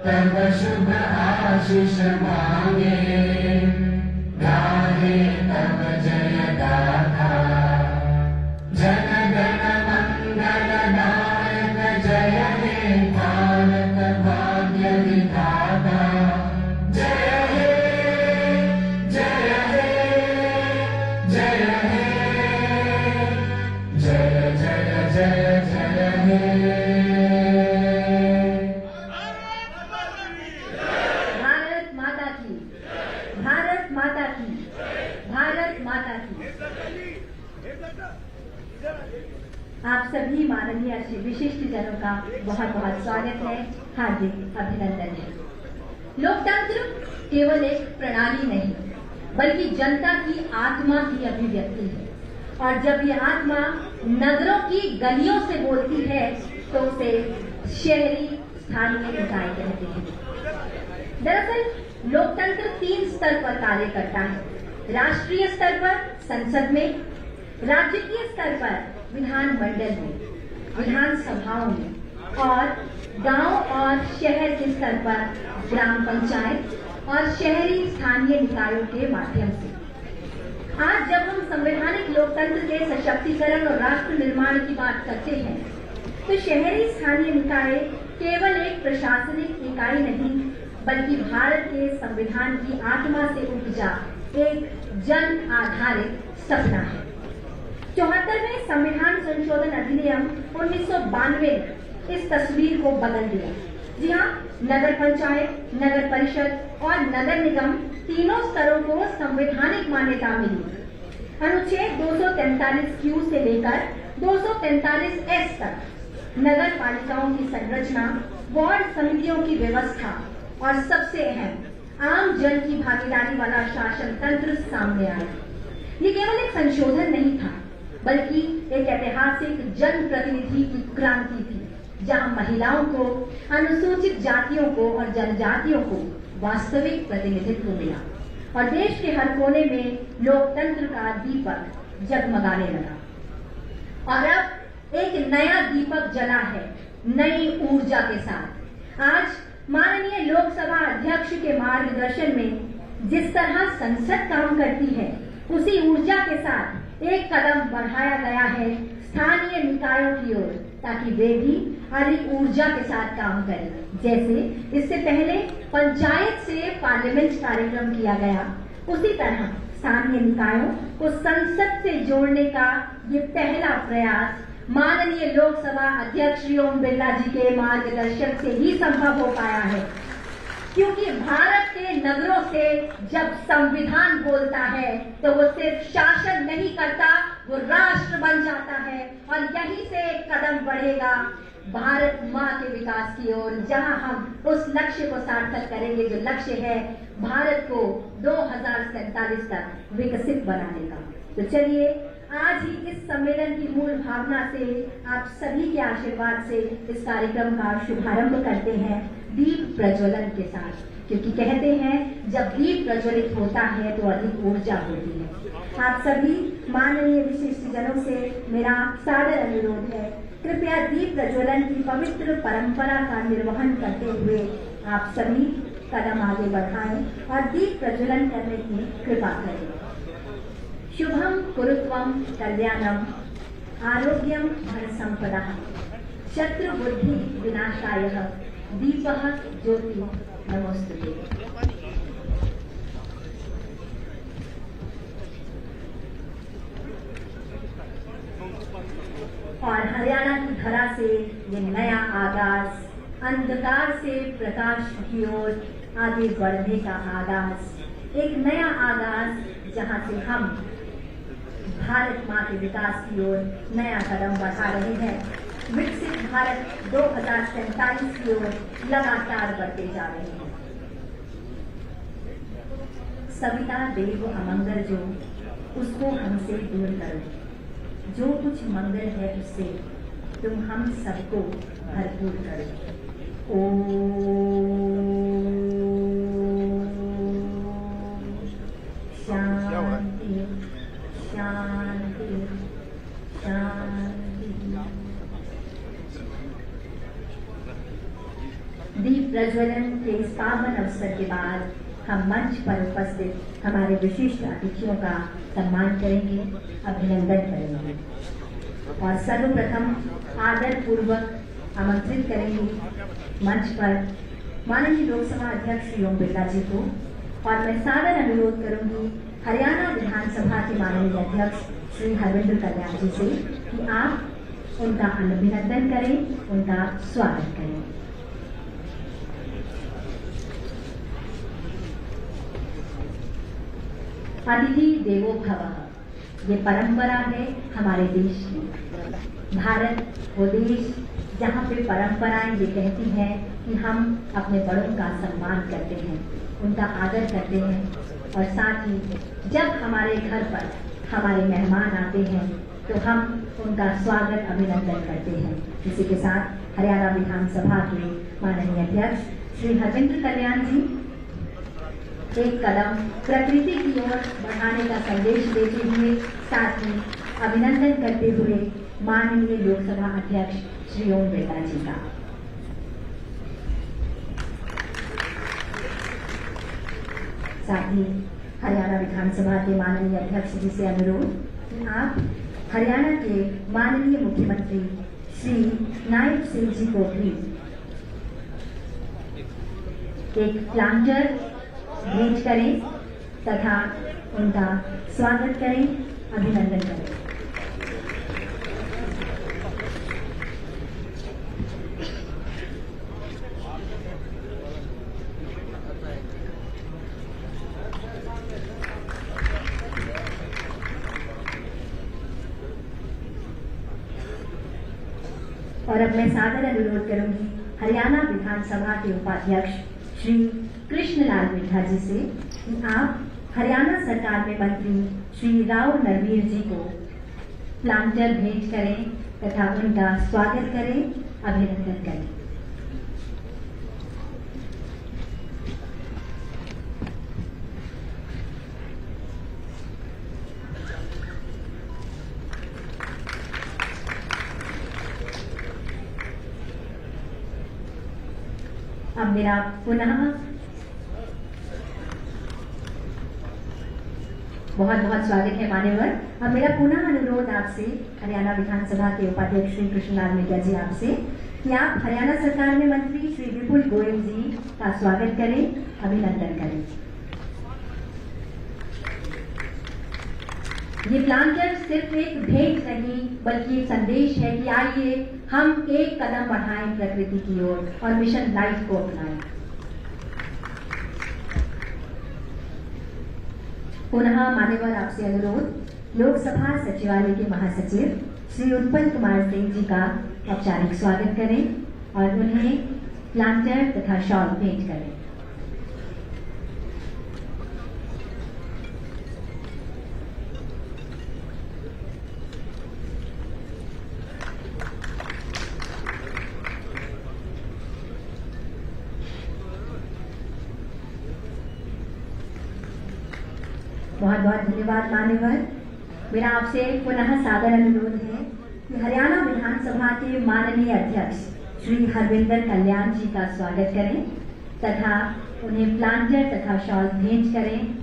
तब शुभ आशीष मांगे, गाहे तब जय गाथा। जन गण मंगल दायक जय हे भारत भाग्य विधाता। जय हे जय हे जय हे जय जय जय जय हे। भारत माता की, भारत माता की, भारत माता की। आप सभी माननीय श्री विशिष्ट जनों का बहुत बहुत स्वागत है, हार्दिक अभिनंदन है। लोकतंत्र केवल एक प्रणाली नहीं बल्कि जनता की आत्मा की अभिव्यक्ति है, और जब ये आत्मा नगरों की गलियों से बोलती है तो उसे शहरी स्थानीय निकाय कहते हैं। दरअसल लोकतंत्र 3 स्तर पर कार्य करता है। राष्ट्रीय स्तर पर संसद में, राज्यकीय स्तर पर विधानमंडल में, विधानसभाओं में, और गांव और शहर के स्तर पर ग्राम पंचायत और शहरी स्थानीय निकायों के माध्यम से। आज जब हम संवैधानिक लोकतंत्र के सशक्तिकरण और राष्ट्र निर्माण की बात करते हैं तो शहरी स्थानीय निकाय केवल एक प्रशासनिक इकाई नहीं बल्कि भारत के संविधान की आत्मा से उपजा एक जन आधारित सपना है। 74वें संविधान संशोधन अधिनियम 1992 इस तस्वीर को बदल दिया। जी हाँ, नगर पंचायत, नगर परिषद और नगर निगम तीनों स्तरों को संवैधानिक मान्यता मिली। अनुच्छेद 243Q से लेकर 243S तक नगर पालिकाओं की संरचना, वार्ड समितियों की व्यवस्था और सबसे अहम आम जन की भागीदारी वाला शासन तंत्र सामने आया। ये केवल एक संशोधन नहीं था बल्कि एक ऐतिहासिक जन प्रतिनिधि की क्रांति थी, जहां महिलाओं को, अनुसूचित जातियों को और जनजातियों को वास्तविक प्रतिनिधित्व मिला और देश के हर कोने में लोकतंत्र का दीपक जगमगाने लगा। और अब एक नया दीपक जला है नई ऊर्जा के साथ। आज माननीय लोकसभा अध्यक्ष के मार्गदर्शन में जिस तरह संसद काम करती है उसी ऊर्जा के साथ एक कदम बढ़ाया गया है स्थानीय निकायों की ओर, ताकि वे भी अधिक ऊर्जा के साथ काम करें। जैसे इससे पहले पंचायत से पार्लियामेंट कार्यक्रम किया गया, उसी तरह स्थानीय निकायों को संसद से जोड़ने का ये पहला प्रयास माननीय लोकसभा अध्यक्ष श्री ओम बिरला जी के मार्गदर्शन से ही संभव हो पाया है। क्योंकि भारत के नगरों से जब संविधान बोलता है तो वो सिर्फ शासन नहीं करता, वो राष्ट्र बन जाता है और यहीं से एक कदम बढ़ेगा भारत माँ के विकास की ओर, जहां हम उस लक्ष्य को सार्थक करेंगे जो लक्ष्य है भारत को 2047 तक विकसित बनाने का। तो चलिए आज ही इस सम्मेलन की मूल भावना से, आप सभी के आशीर्वाद से इस कार्यक्रम का शुभारंभ करते हैं दीप प्रज्वलन के साथ, क्योंकि कहते हैं जब दीप प्रज्वलित होता है तो अधिक ऊर्जा होती है। आप सभी माननीय विशिष्ट जनों से मेरा सादर अनुरोध है, कृपया दीप प्रज्वलन की पवित्र परंपरा का निर्वहन करते हुए आप सभी कदम आगे बढ़ाएं और दीप प्रज्वलन करने की कृपा करें। शुभम कुरुत्वम कल्याणम, आरोग्यम धन संपदा, शत्रु बुद्धि विनाशाय, दीपः ज्योति नमोस्तुते। और हरियाणा की धरा से ये नया आगाज, अंधकार से प्रकाश की ओर आगे बढ़ने का आगाज, एक नया आगाज जहां से हम भारत माँ के विकास की ओर नया कदम बढ़ा रहे हैं। विकसित भारत 2047 की ओर लगातार बढ़ते जा रहे हैं। सविता देव अमंगल जो, उसको हमसे दूर करो, जो कुछ मंगल है उससे तुम हम सबको भरपूर करो। शांति शांति शांति। दीप प्रज्वलन के इस पावन अवसर के बाद हम मंच पर उपस्थित हमारे विशिष्ट अतिथियों का सम्मान करेंगे, अभिनंदन करेंगे और सर्वप्रथम आदर पूर्वक आमंत्रित करेंगे मंच पर माननीय लोकसभा अध्यक्ष श्री ओम बिरला जी को। और मैं सादर अनुरोध करूंगी हरियाणा विधानसभा के माननीय अध्यक्ष श्री हरविंदर कल्याण जी से कि आप उनका अभिनंदन करें, उनका स्वागत करें। अतिथि देवो भवः, ये परंपरा है हमारे देश की। भारत वो देश जहाँ पे परंपराएं ये कहती हैं कि हम अपने बड़ों का सम्मान करते हैं, उनका आदर करते हैं और साथ ही जब हमारे घर पर हमारे मेहमान आते हैं तो हम उनका स्वागत अभिनंदन करते हैं। इसी के साथ हरियाणा विधानसभा के माननीय अध्यक्ष श्री हरविंदर कल्याण जी एक कदम प्रकृति की ओर बढ़ाने का संदेश देते हुए साथ ही अभिनंदन करते हुए माननीय लोकसभा अध्यक्ष श्री ओम बिरला जी का। साथ ही हरियाणा विधानसभा के माननीय अध्यक्ष जी से अनुरोध कि आप हरियाणा के माननीय मुख्यमंत्री श्री नायब सिंह जी को भी एक प्लांटर भेंट करें तथा उनका स्वागत करें, अभिनंदन करें। और अब मैं सादर अनुरोध करूंगी हरियाणा विधानसभा के उपाध्यक्ष श्री कृष्णलाल मिड्ढा जी से कि आप हरियाणा सरकार में मंत्री श्री राव नरवीर जी को प्लांटर भेंट करें तथा उनका स्वागत करें, अभिनंदन करें। अब मेरा पुनः बहुत बहुत स्वागत है मान्यवर। अब मेरा पुनः अनुरोध आपसे हरियाणा विधानसभा के उपाध्यक्ष श्री कृष्णलाल मिड्ढा जी आपसे कि आप हरियाणा सरकार में मंत्री श्री विपुल गोयल जी का स्वागत करें, अभिनंदन करें। ये प्लांटर सिर्फ एक भेंट नहीं बल्कि एक संदेश है कि आइए हम एक कदम बढ़ाएं प्रकृति की ओर और मिशन लाइफ को अपनाएं। पुनः मान्यवर आपसे अनुरोध लोकसभा सचिवालय के महासचिव श्री उत्पल कुमार सिंह जी का औपचारिक स्वागत करें और उन्हें प्लांटर तथा शॉल भेंट करें। बहुत बहुत धन्यवाद मान्यवर। मेरा आपसे पुनः सादर अनुरोध है कि हरियाणा विधानसभा के माननीय अध्यक्ष श्री हरविंदर कल्याण जी का स्वागत करें तथा उन्हें प्लांटर तथा शॉल भेंट करें।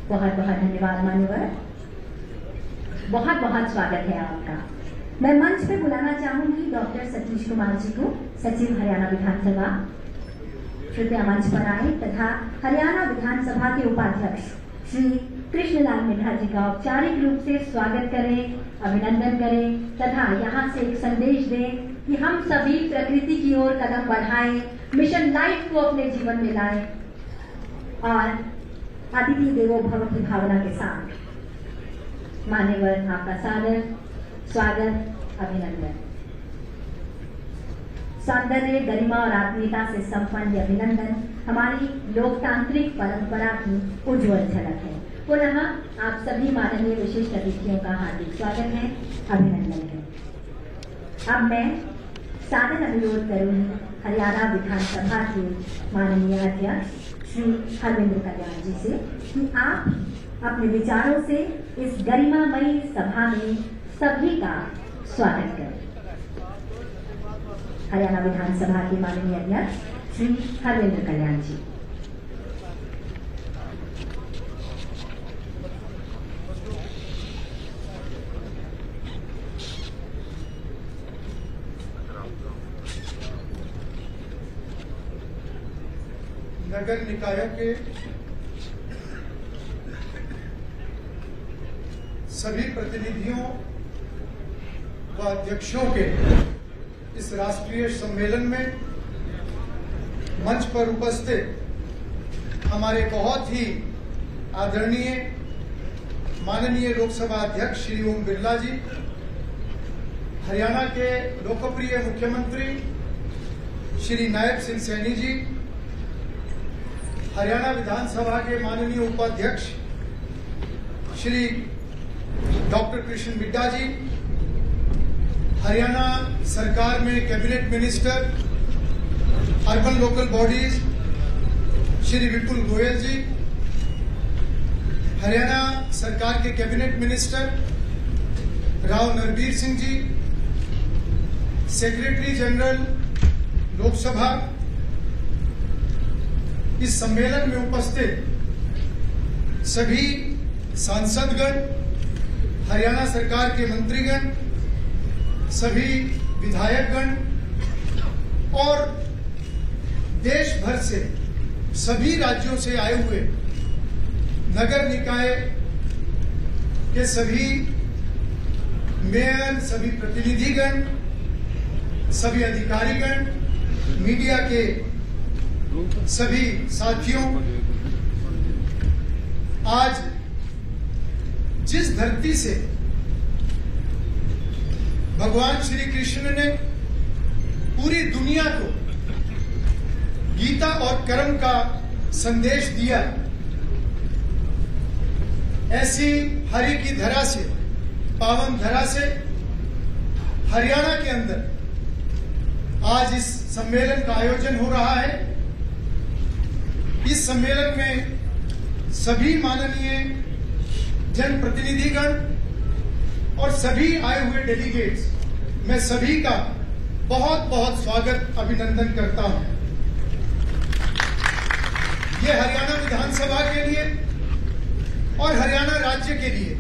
बहुत बहुत धन्यवाद मान्यवर, बहुत बहुत स्वागत है आपका। मैं मंच पे बुलाना चाहूंगी डॉक्टर सतीश कुमार जी को, सचिव हरियाणा विधानसभा। कृपया मंच पर आए तथा हरियाणा विधानसभा के उपाध्यक्ष श्री कृष्णलाल मिड्ढा जी का औपचारिक रूप से स्वागत करें, अभिनंदन करें तथा यहाँ से एक संदेश दें कि हम सभी प्रकृति की ओर कदम बढ़ाएं, मिशन लाइफ को अपने जीवन में लाएं और अतिथि देवो भव की भावना के साथ मान्यवर आपका सादर स्वागत, अभिनंदन। सौंदर्य, गरिमा और आत्मीयता से संपन्न यह अभिनंदन हमारी लोकतांत्रिक परंपरा की उज्जवल झलक है। पुनः आप सभी माननीय विशिष्ट अतिथियों का हार्दिक स्वागत है, अभिनंदन है। अब मैं सादर अनुरोध करूंगी हरियाणा विधानसभा के माननीय अध्यक्ष श्री हरविंद्र कल्याण जी से कि आप अपने विचारों से इस गरिमामयी सभा में सभी का स्वागत करें। हरियाणा विधानसभा के माननीय अध्यक्ष श्री हरविंद्र कल्याण जी। नगर निकायों के सभी प्रतिनिधियों व अध्यक्षों के इस राष्ट्रीय सम्मेलन में मंच पर उपस्थित हमारे बहुत ही आदरणीय माननीय लोकसभा अध्यक्ष श्री ओम बिरला जी, हरियाणा के लोकप्रिय मुख्यमंत्री श्री नायब सिंह सैनी जी, हरियाणा विधानसभा के माननीय उपाध्यक्ष श्री डॉक्टर कृष्ण मिड्डा जी, हरियाणा सरकार में cabinet minister urban local bodies Shri Vipul Goyal ji, Haryana सरकार के cabinet minister Rao Narbir Singh ji, secretary general Lok Sabha, इस सम्मेलन में उपस्थित सभी सांसदगण, हरियाणा सरकार के मंत्रीगण, सभी विधायकगण और देश भर से सभी राज्यों से आए हुए नगर निकाय के सभी मेयर, सभी प्रतिनिधिगण, सभी अधिकारीगण, मीडिया के सभी साथियों, आज जिस धरती से भगवान श्री कृष्ण ने पूरी दुनिया को गीता और कर्म का संदेश दिया, ऐसी हरि की धरा से, पावन धरा से हरियाणा के अंदर आज इस सम्मेलन का आयोजन हो रहा है। इस सम्मेलन में सभी माननीय जनप्रतिनिधिगण और सभी आए हुए डेलीगेट्स, मैं सभी का बहुत बहुत स्वागत, अभिनंदन करता हूं। ये हरियाणा विधानसभा के लिए और हरियाणा राज्य के लिए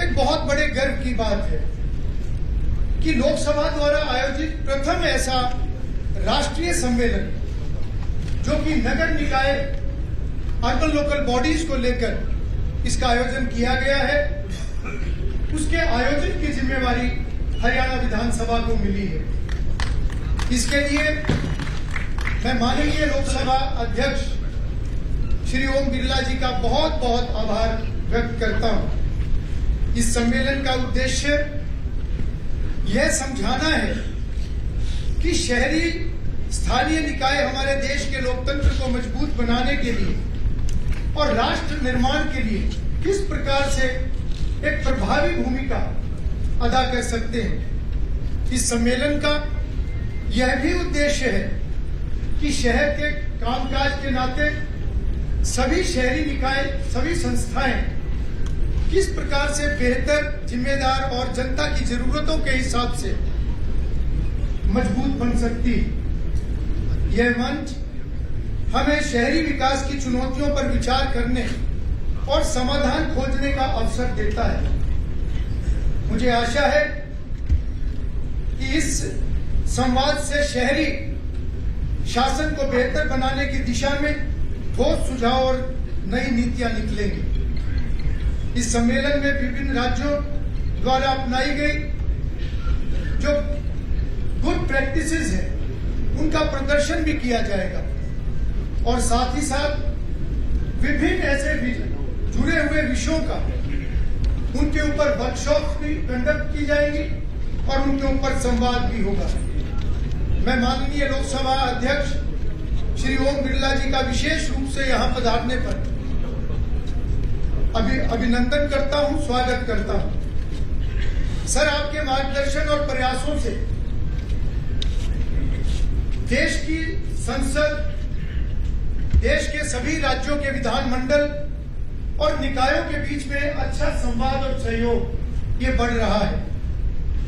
एक बहुत बड़े गर्व की बात है कि लोकसभा द्वारा आयोजित प्रथम ऐसा राष्ट्रीय सम्मेलन जो कि नगर निकाय अर्बन लोकल बॉडीज को लेकर इसका आयोजन किया गया है, उसके आयोजन की जिम्मेवारी हरियाणा विधानसभा को मिली है। इसके लिए मैं माननीय लोकसभा अध्यक्ष श्री ओम बिरला जी का बहुत बहुत आभार व्यक्त करता हूं। इस सम्मेलन का उद्देश्य यह समझाना है कि शहरी स्थानीय निकाय हमारे देश के लोकतंत्र को मजबूत बनाने के लिए और राष्ट्र निर्माण के लिए किस प्रकार से एक प्रभावी भूमिका अदा कर सकते हैं। इस सम्मेलन का यह भी उद्देश्य है कि शहर के कामकाज के नाते सभी शहरी निकाय, सभी संस्थाएं किस प्रकार से बेहतर, जिम्मेदार और जनता की जरूरतों के हिसाब से मजबूत बन सकती है। यह मंच हमें शहरी विकास की चुनौतियों पर विचार करने और समाधान खोजने का अवसर देता है। मुझे आशा है कि इस संवाद से शहरी शासन को बेहतर बनाने की दिशा में ठोस सुझाव और नई नीतियां निकलेंगी। इस सम्मेलन में विभिन्न राज्यों द्वारा अपनाई गई जो गुड प्रैक्टिसेस है उनका प्रदर्शन भी किया जाएगा और साथ ही साथ विभिन्न ऐसे जुड़े हुए विषयों का उनके ऊपर वर्कशॉप भी कंडक्ट की जाएगी और उनके ऊपर संवाद भी होगा। मैं माननीय लोकसभा अध्यक्ष श्री ओम बिरला जी का विशेष रूप से यहां पधारने पर अभिनंदन करता हूं, स्वागत करता हूं। सर, आपके मार्गदर्शन और प्रयासों से देश की संसद, देश के सभी राज्यों के विधानमंडल और निकायों के बीच में अच्छा संवाद और सहयोग ये बढ़ रहा है।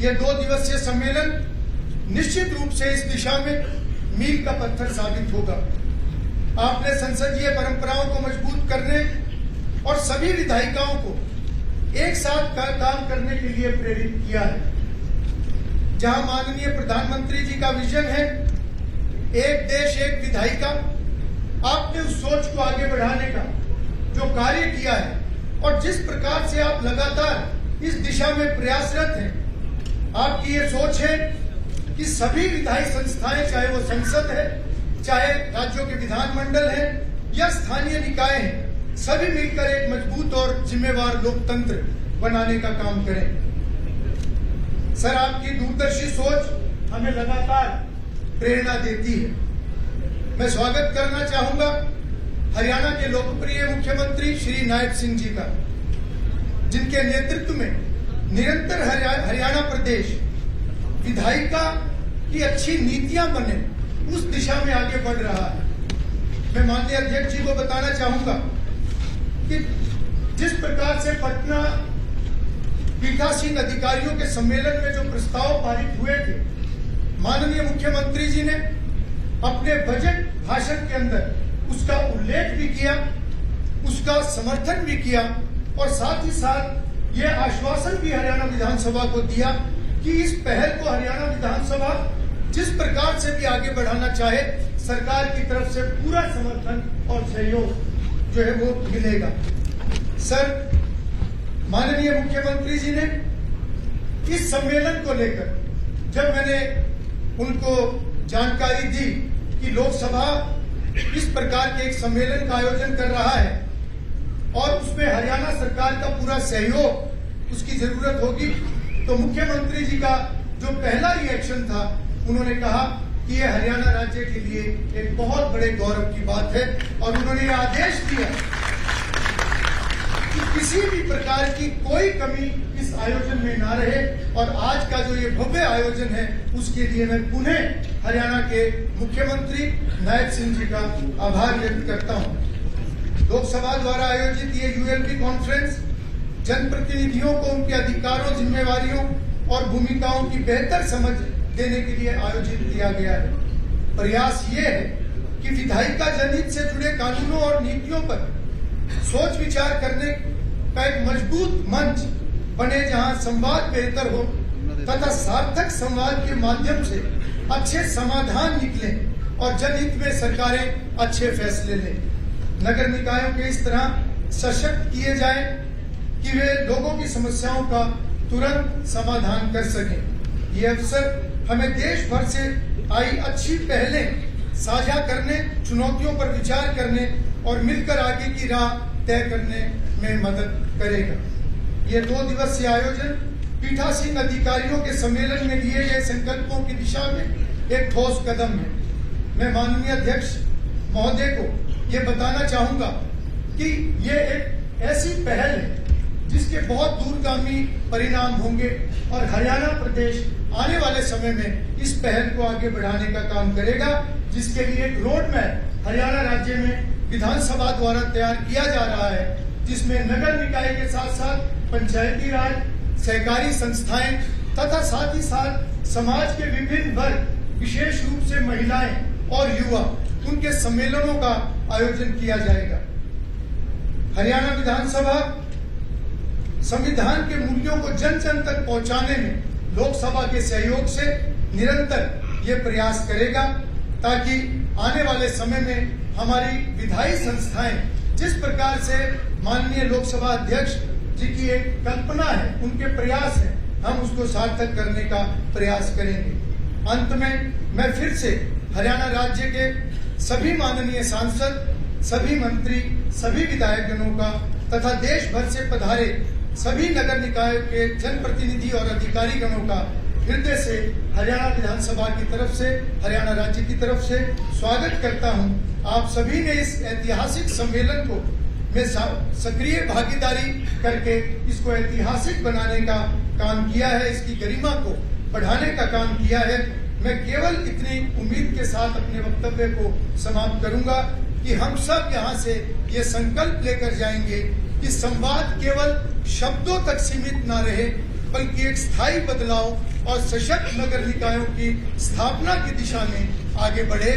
ये 2 दिवसीय सम्मेलन निश्चित रूप से इस दिशा में मील का पत्थर साबित होगा। आपने संसदीय परंपराओं को मजबूत करने और सभी विधायिकाओं को एक साथ काम करने के लिए प्रेरित किया है। जहां माननीय प्रधानमंत्री जी का विजन है एक देश एक विधायिका, आपने उस सोच को आगे बढ़ाने का जो कार्य किया है और जिस प्रकार से आप लगातार इस दिशा में प्रयासरत हैं, आपकी ये सोच है कि सभी विधायी संस्थाएं, चाहे वो संसद है, चाहे राज्यों के विधानमंडल है या स्थानीय निकाय हैं, सभी मिलकर एक मजबूत और जिम्मेवार लोकतंत्र बनाने का काम करें। सर, आपकी दूरदर्शी सोच हमें लगातार प्रेरणा देती है। मैं स्वागत करना चाहूंगा हरियाणा के लोकप्रिय मुख्यमंत्री श्री नायब सिंह जी का, जिनके नेतृत्व में निरंतर हरियाणा प्रदेश विधायिका की अच्छी नीतियां बने उस दिशा में आगे बढ़ रहा है। मैं माननीय अध्यक्ष जी को बताना चाहूंगा कि जिस प्रकार से पटना पीठासीन अधिकारियों के सम्मेलन में जो प्रस्ताव पारित हुए थे, माननीय मुख्यमंत्री जी ने अपने बजट भाषण के अंदर उसका उल्लेख भी किया, उसका समर्थन भी किया और साथ ही साथ ये आश्वासन भी हरियाणा विधानसभा को दिया कि इस पहल को हरियाणा विधानसभा जिस प्रकार से भी आगे बढ़ाना चाहे, सरकार की तरफ से पूरा समर्थन और सहयोग जो है वो मिलेगा। सर, माननीय मुख्यमंत्री जी ने इस सम्मेलन को लेकर जब मैंने उनको जानकारी दी कि लोकसभा इस प्रकार के एक सम्मेलन का आयोजन कर रहा है और उसमें हरियाणा सरकार का पूरा सहयोग उसकी जरूरत होगी, तो मुख्यमंत्री जी का जो पहला रिएक्शन था, उन्होंने कहा कि ये हरियाणा राज्य के लिए एक बहुत बड़े गौरव की बात है और उन्होंने ये आदेश दिया कि किसी भी प्रकार की कोई कमी इस आयोजन में ना रहे और आज का जो ये भव्य आयोजन है उसके लिए मैं पुनः हरियाणा के मुख्यमंत्री नायब सिंह जी का आभार व्यक्त करता हूं। लोकसभा द्वारा आयोजित ये यूएलबी कॉन्फ्रेंस जनप्रतिनिधियों को उनके अधिकारों, जिम्मेवारियों और भूमिकाओं की बेहतर समझ देने के लिए आयोजित किया गया है। प्रयास ये है कि विधायिका जनहित से जुड़े कानूनों और नीतियों पर सोच विचार करने का एक मजबूत मंच बने, जहां संवाद बेहतर हो तथा सार्थक संवाद के माध्यम से अच्छे समाधान निकले और जनहित में सरकारें अच्छे फैसले लें। नगर निकायों के इस तरह सशक्त किए जाएं कि वे लोगों की समस्याओं का तुरंत समाधान कर सकें। ये अवसर हमें देश भर से आई अच्छी पहलें साझा करने, चुनौतियों पर विचार करने और मिलकर आगे की राह तय करने में मदद करेगा। ये 2 दिवसीय आयोजन पीठासीन अधिकारियों के सम्मेलन में लिए गए संकल्पों की दिशा में एक ठोस कदम है। मैं माननीय अध्यक्ष महोदय को ये बताना चाहूंगा कि ये एक ऐसी पहल है जिसके बहुत दूरगामी परिणाम होंगे और हरियाणा प्रदेश आने वाले समय में इस पहल को आगे बढ़ाने का काम करेगा, जिसके लिए एक रोड मैप हरियाणा राज्य में विधानसभा द्वारा तैयार किया जा रहा है, जिसमें नगर निकाय के साथ साथ पंचायती राज, सहकारी संस्थाएं तथा साथ ही साथ समाज के विभिन्न वर्ग, विशेष रूप से महिलाएं और युवा, उनके सम्मेलनों का आयोजन किया जाएगा। हरियाणा विधानसभा संविधान के मूल्यों को जन जन तक पहुंचाने में लोकसभा के सहयोग से निरंतर ये प्रयास करेगा, ताकि आने वाले समय में हमारी विधायी संस्थाएं जिस प्रकार से माननीय लोकसभा अध्यक्ष जी की एक कल्पना है, उनके प्रयास है, हम उसको सार्थक करने का प्रयास करेंगे। अंत में मैं फिर से हरियाणा राज्य के सभी माननीय सांसद, सभी मंत्री, सभी विधायकगणों का तथा देश भर से पधारे सभी नगर निकायों के जनप्रतिनिधि और अधिकारी गणों का हृदय से हरियाणा विधानसभा की तरफ से, हरियाणा राज्य की तरफ से स्वागत करता हूं। आप सभी ने इस ऐतिहासिक सम्मेलन को में सक्रिय भागीदारी करके इसको ऐतिहासिक बनाने का काम किया है, इसकी गरिमा को बढ़ाने का काम किया है। मैं केवल इतनी उम्मीद के साथ अपने वक्तव्य को समाप्त करूंगा कि हम सब यहाँ से ये संकल्प लेकर जाएंगे कि संवाद केवल शब्दों तक सीमित न रहे, बल्कि एक स्थायी बदलाव और सशक्त नगर निकायों की स्थापना की दिशा में आगे बढ़े।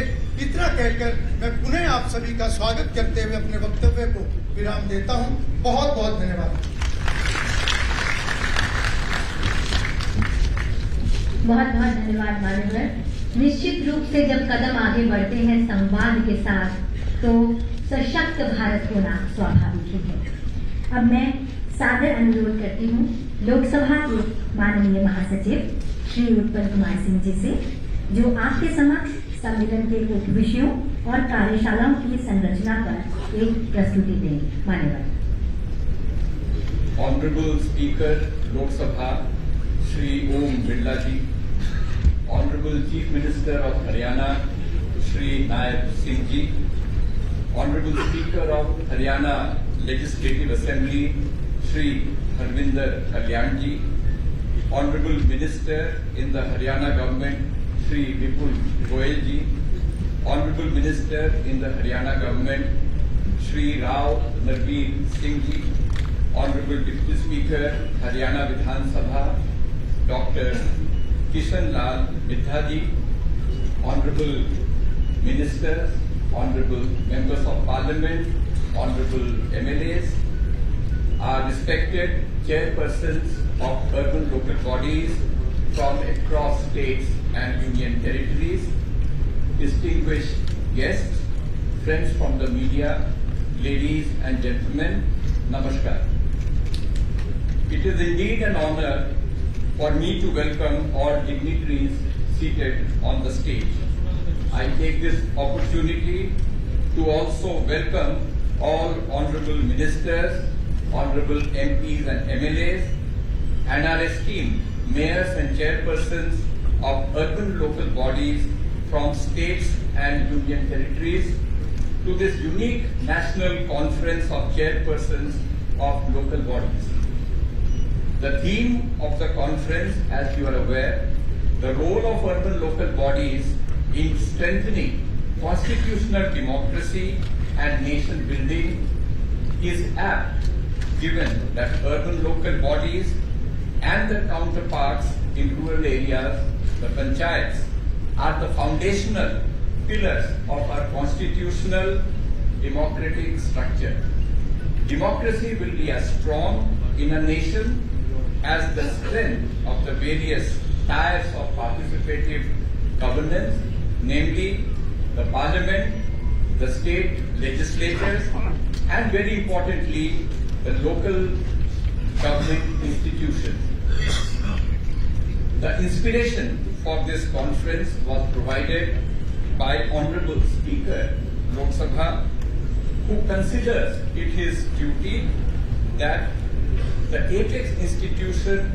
इतना कहकर मैं पुनः आप सभी का स्वागत करते हुए अपने वक्तव्य को विराम देता हूँ। बहुत बहुत धन्यवाद। बहुत बहुत धन्यवाद मान्यवर। निश्चित रूप से जब कदम आगे बढ़ते हैं संवाद के साथ, तो सशक्त भारत होना स्वाभाविक ही है। अब मैं सादर अनुरोध करती हूँ लोकसभा के माननीय महासचिव श्री उत्पल कुमार सिंह जी से, जो आपके समक्ष सम्मेलन के कुछ विषयों और कार्यशालाओं की संरचना पर एक प्रस्तुति देंगे। मान्यवर। Honorable Speaker, Lok Sabha, Shri Om Birla ji, Honorable Chief Minister of Haryana, Shri Naib Singh ji, Honorable Speaker of Haryana Legislative Assembly, Shri Harvinder Kalyan ji, Honorable Minister in the Haryana Government, Shri Vipul Goyal ji, Honorable Minister in the Haryana Government, Shri Rao Narveer Singh ji, Honorable Deputy Speaker, Haryana Vidhan Sabha, Dr. Kishan Lal Midha ji, Honorable Ministers, Honorable Members of Parliament, Honorable MLAs, our respected chairpersons of urban local bodies from across states and union territories, distinguished guests, friends from the media, ladies and gentlemen, Namaskar. It is indeed an honor for me to welcome all dignitaries seated on the stage. I take this opportunity to also welcome all honorable ministers, honorable MPs and MLAs, and our esteemed mayors and chairpersons of urban local bodies from states and union territories to this unique national conference of chairpersons of local bodies. The theme of the conference, as you are aware, the role of urban local bodies in strengthening constitutional democracy and nation building, is apt given that urban local bodies and their counterparts in rural areas, the panchayats, are the foundational pillars of our constitutional democratic structure. Democracy will be as strong in a nation as the strength of the various tiers of participative governance, namely the parliament, the state legislatures, and very importantly, the local government institutions. The inspiration for this conference was provided by Honorable Speaker Lok Sabha, who considers it his duty that the apex institution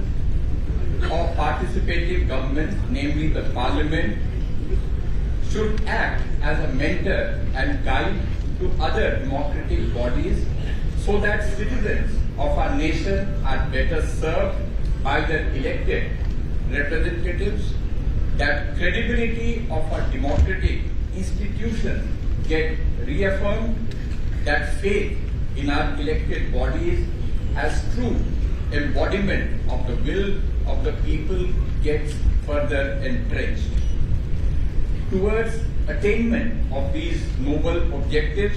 of participative government, namely the parliament, should act as a mentor and guide to other democratic bodies so that citizens of our nation are better served by their elected representatives, that credibility of our democratic institutions get reaffirmed, that faith in our elected bodies as true embodiment of the will of the people gets further entrenched. Towards attainment of these noble objectives,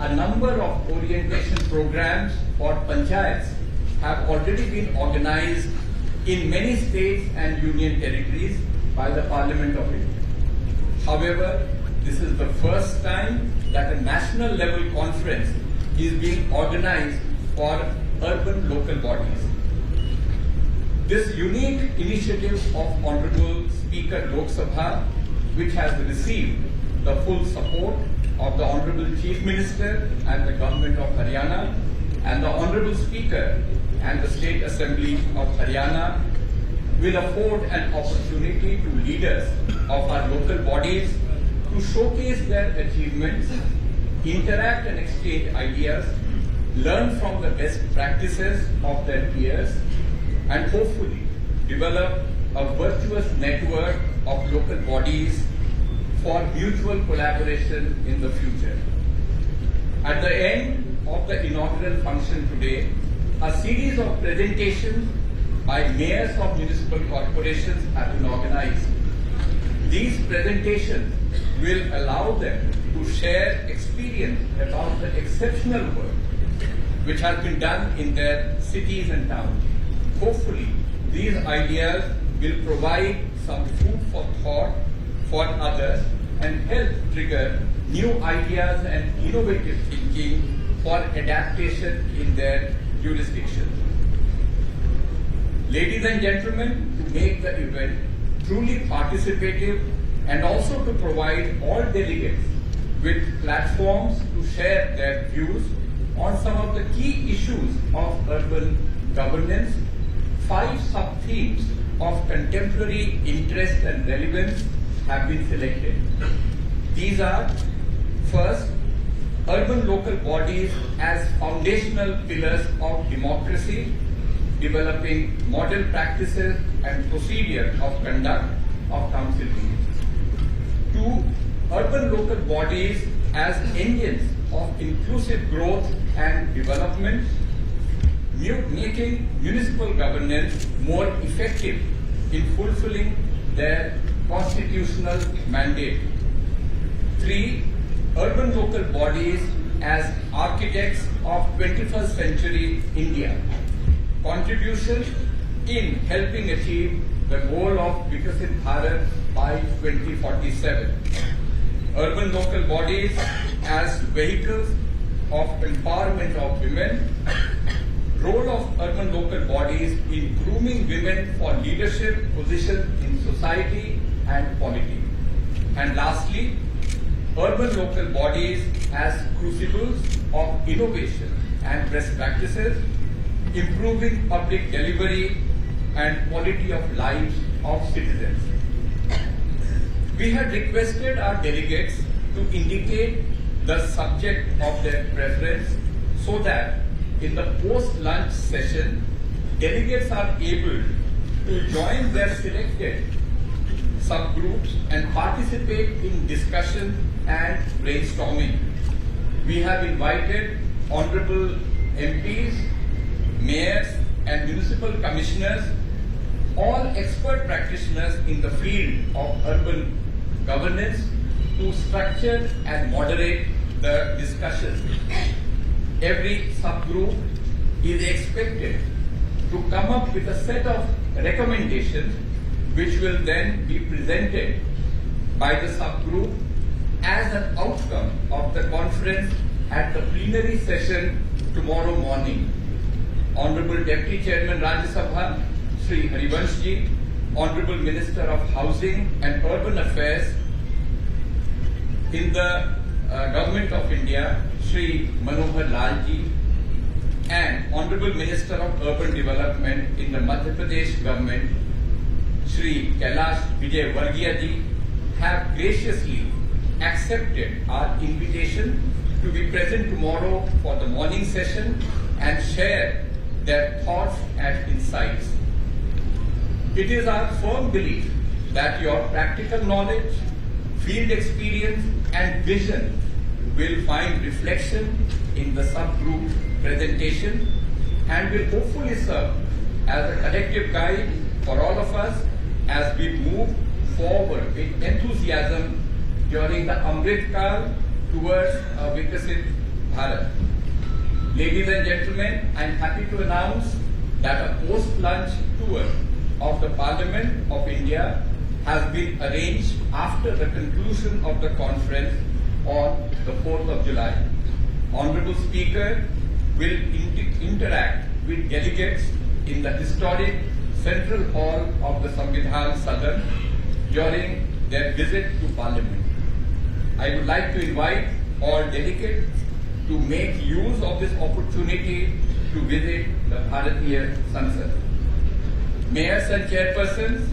a number of orientation programs for panchayats have already been organized in many states and union territories by the Parliament of India. However, this is the first time that a national level conference is being organized for urban local bodies. This unique initiative of Honorable Speaker Lok Sabha, which has received the full support of the Honorable Chief Minister and the Government of Haryana, and the Honorable Speaker and the State Assembly of Haryana, will afford an opportunity to leaders of our local bodies to showcase their achievements, interact and exchange ideas, learn from the best practices of their peers, and hopefully develop a virtuous network of local bodies for mutual collaboration in the future. At the end of the inaugural function today, a series of presentations by mayors of municipal corporations have been organized. These presentations will allow them to share experience about the exceptional work which has been done in their cities and towns. Hopefully, these ideas will provide some food for thought for others and help trigger new ideas and innovative thinking for adaptation in their jurisdiction. Ladies and gentlemen, to make the event truly participative and also to provide all delegates with platforms to share their views on some of the key issues of urban governance, 5 sub-themes of contemporary interest and relevance have been selected. These are, first, urban local bodies as foundational pillars of democracy, developing model practices and procedure of conduct of council meetings. 2, urban local bodies as engines of inclusive growth and development, making municipal governance more effective in fulfilling their constitutional mandate. 3, urban local bodies as architects of 21st century India. Contribution in helping achieve the goal of Vikasit Bharat by 2047. Urban local bodies as vehicles of empowerment of women. Role of urban local bodies in grooming women for leadership positions in society and polity. And lastly, urban local bodies as crucibles of innovation and best practices, improving public delivery and quality of lives of citizens. We had requested our delegates to indicate the subject of their preference so that in the post-lunch session, delegates are able to join their selected subgroups and participate in discussion and brainstorming. We have invited honorable MPs, mayors and municipal commissioners, all expert practitioners in the field of urban governance to structure and moderate the discussion. Every subgroup is expected to come up with a set of recommendations which will then be presented by the subgroup as an outcome of the conference at the plenary session tomorrow morning. Honorable Deputy Chairman Rajya Sabha, Shri Harivansh Ji, Honorable Minister of Housing and Urban Affairs in the Government of India, Shri Manohar Lal Ji, and Honorable Minister of Urban Development in the Madhya Pradesh Government, Shri Kailash Vijay Vargiya Ji, have graciously accepted our invitation to be present tomorrow for the morning session and share their thoughts and insights. It is our firm belief that your practical knowledge, field experience and vision will find reflection in the subgroup presentation and will hopefully serve as a collective guide for all of us as we move forward with enthusiasm during the Amrit Kal towards a Vikasit Bharat. Ladies and gentlemen, I am happy to announce that a post-lunch tour of the Parliament of India has been arranged after the conclusion of the conference on the 4th of July. Honorable Speaker will interact with delegates in the historic Central Hall of the Samvidhan Sadan during their visit to Parliament. I would like to invite all delegates to make use of this opportunity to visit the Bharatiya Sansad. Mayors and chairpersons,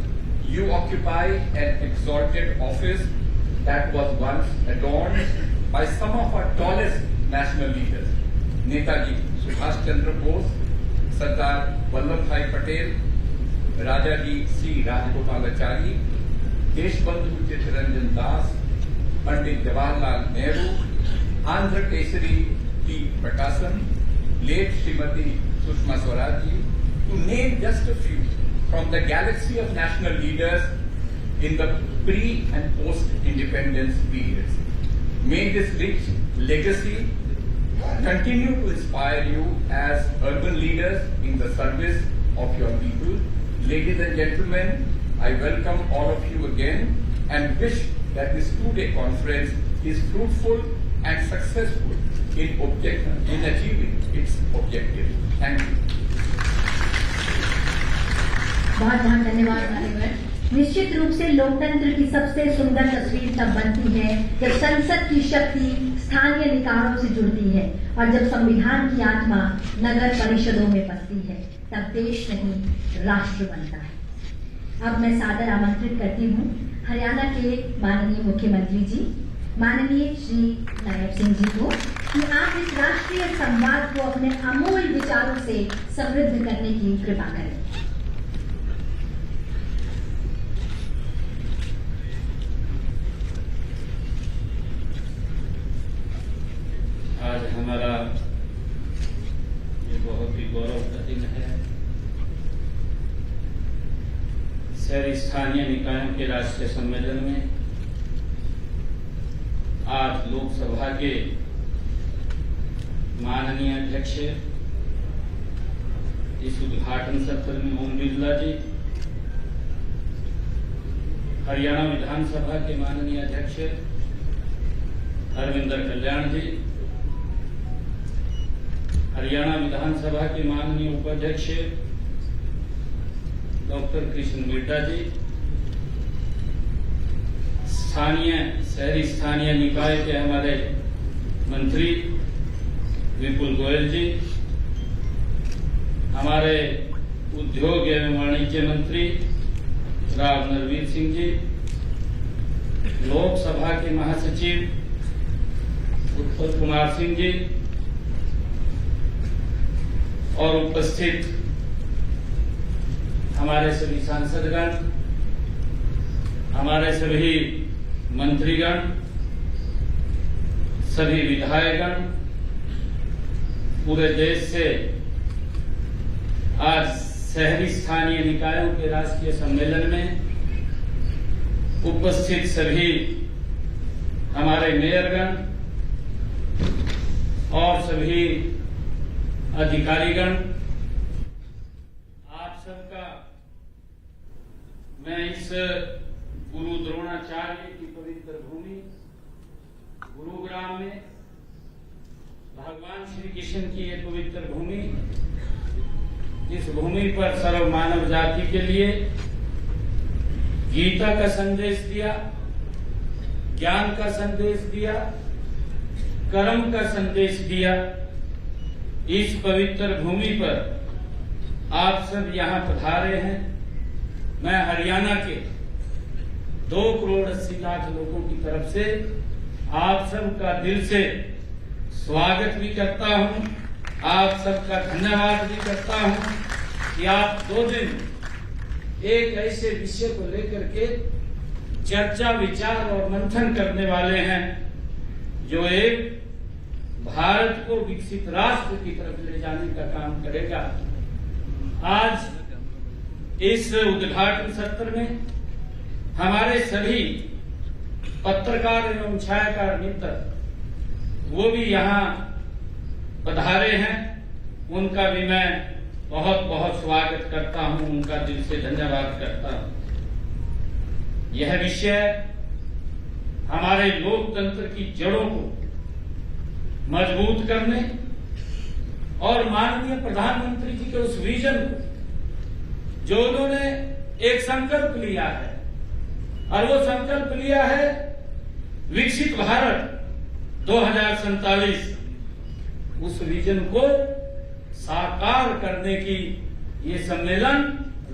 you occupy an exalted office that was once adorned by some of our tallest national leaders, Netaji Subhash Chandra Bose, Sardar Vallabhbhai Patel, Rajaji C. Rajagopalachari, Deshbandhu Chittaranjan Das, Pandit Jawaharlal Nehru, Andhra Kesari T Prakasam, late Srimati Sushma Swaraj ji, to name just a few from the galaxy of national leaders in the pre and post-independence periods. May this rich legacy continue to inspire you as urban leaders in the service of your people. Ladies and gentlemen, I welcome all of you again and wish that this two-day conference is fruitful and successful in achieving its objective. Thank you. बहुत बहुत धन्यवाद मान्यवर। निश्चित रूप से लोकतंत्र की सबसे सुंदर तस्वीर तब बनती है जब संसद की शक्ति स्थानीय निकायों से जुड़ती है और जब संविधान की आत्मा नगर परिषदों में बसती है, तब देश नहीं राष्ट्र बनता है। अब मैं सादर आमंत्रित करती हूँ हरियाणा के माननीय मुख्यमंत्री जी, माननीय श्री नायब सिंह जी को कि आप इस राष्ट्रीय संवाद को अपने अमूल्य विचारों से समृद्ध करने की कृपा करें। आज हमारा ये बहुत ही गौरव का दिन है। शहरी स्थानीय निकायों के राष्ट्रीय सम्मेलन में आज लोकसभा के माननीय अध्यक्ष इस उद्घाटन सत्र में ओम बिरला जी, हरियाणा विधानसभा के माननीय अध्यक्ष हरविंदर कल्याण जी, हरियाणा विधानसभा के माननीय उपाध्यक्ष डॉक्टर कृष्ण मिड्डा जी, शहरी स्थानीय निकाय के हमारे मंत्री विपुल गोयल जी, हमारे उद्योग एवं वाणिज्य मंत्री राव नरवीर सिंह जी, लोकसभा के महासचिव उत्पल कुमार सिंह जी और उपस्थित हमारे सभी सांसदगण, हमारे सभी मंत्रीगण, सभी विधायकगण, पूरे देश से आज शहरी स्थानीय निकायों के राष्ट्रीय सम्मेलन में उपस्थित सभी हमारे मेयरगण और सभी अधिकारीगण, आप सबका मैं इस गुरु द्रोणाचार्य की पवित्र भूमि गुरुग्राम में भगवान श्री कृष्ण की ये पवित्र भूमि, इस भूमि पर सर्व मानव जाति के लिए गीता का संदेश दिया, ज्ञान का संदेश दिया, कर्म का संदेश दिया। इस पवित्र भूमि पर आप सब यहाँ पधारे हैं। मैं हरियाणा के 2 करोड़ 80 लाख लोगों की तरफ से आप सबका दिल से स्वागत भी करता हूँ, आप सबका धन्यवाद भी करता हूँ कि आप 2 दिन एक ऐसे विषय को लेकर के चर्चा, विचार और मंथन करने वाले हैं जो एक भारत को विकसित राष्ट्र की तरफ ले जाने का काम करेगा। आज इस उद्घाटन सत्र में हमारे सभी पत्रकार एवं छायाकार मित्र वो भी यहाँ पधारे हैं, उनका भी मैं बहुत बहुत स्वागत करता हूँ, उनका दिल से धन्यवाद करता हूँ। यह विषय हमारे लोकतंत्र की जड़ों को मजबूत करने और माननीय प्रधानमंत्री जी के उस विजन को जो उन्होंने एक संकल्प लिया है, और वो संकल्प लिया है विकसित भारत 2047, उस विजन को साकार करने की ये सम्मेलन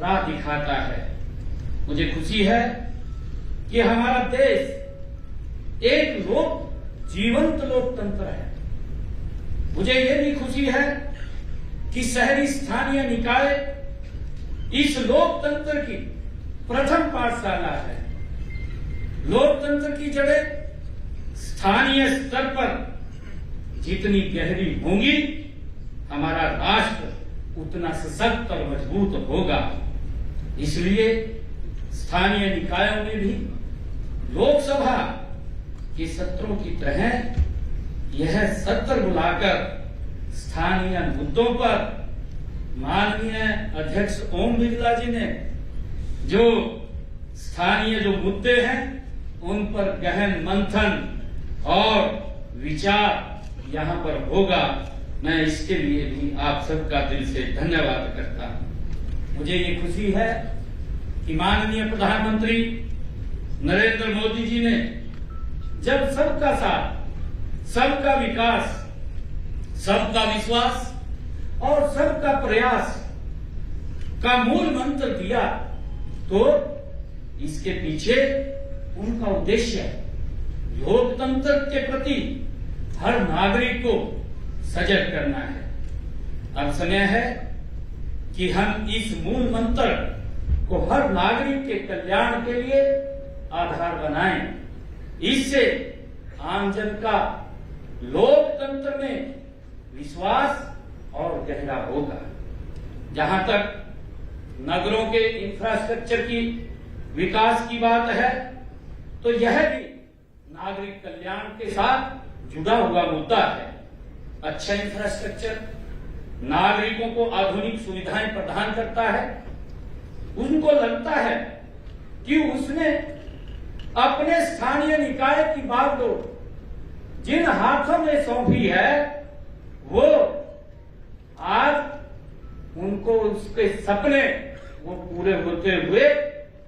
राह दिखाता है। मुझे खुशी है कि हमारा देश एक जीवंत लोकतंत्र है। मुझे ये भी खुशी है कि शहरी स्थानीय निकाय इस लोकतंत्र की प्रथम पाठशाला है। लोकतंत्र की जड़ें स्थानीय स्तर पर जितनी गहरी होंगी, हमारा राष्ट्र उतना सशक्त और मजबूत होगा। इसलिए स्थानीय निकायों में भी लोकसभा के सत्रों की तरह यह सत्र बुलाकर स्थानीय मुद्दों पर माननीय अध्यक्ष ओम बिरला जी ने जो स्थानीय जो मुद्दे हैं उन पर गहन मंथन और विचार यहाँ पर होगा। मैं इसके लिए भी आप सबका दिल से धन्यवाद करता हूँ। मुझे ये खुशी है कि माननीय प्रधानमंत्री नरेंद्र मोदी जी ने जब सबका साथ, सबका विकास, सबका विश्वास और सबका प्रयास का मूल मंत्र दिया, तो इसके पीछे उनका उद्देश्य लोकतंत्र के प्रति हर नागरिक को सजग करना है। अब समय है कि हम इस मूल मंत्र को हर नागरिक के कल्याण के लिए आधार बनाएं। इससे आमजन का लोकतंत्र में विश्वास और गहरा होगा। जहां तक नगरों के इंफ्रास्ट्रक्चर की विकास की बात है, तो यह भी नागरिक कल्याण के साथ जुड़ा हुआ मुद्दा है। अच्छा इंफ्रास्ट्रक्चर नागरिकों को आधुनिक सुविधाएं प्रदान करता है। उनको लगता है कि उसने अपने स्थानीय निकाय की बागडोर जिन हाथों में सौंपी है, वो आज उनको उसके सपने वो पूरे होते हुए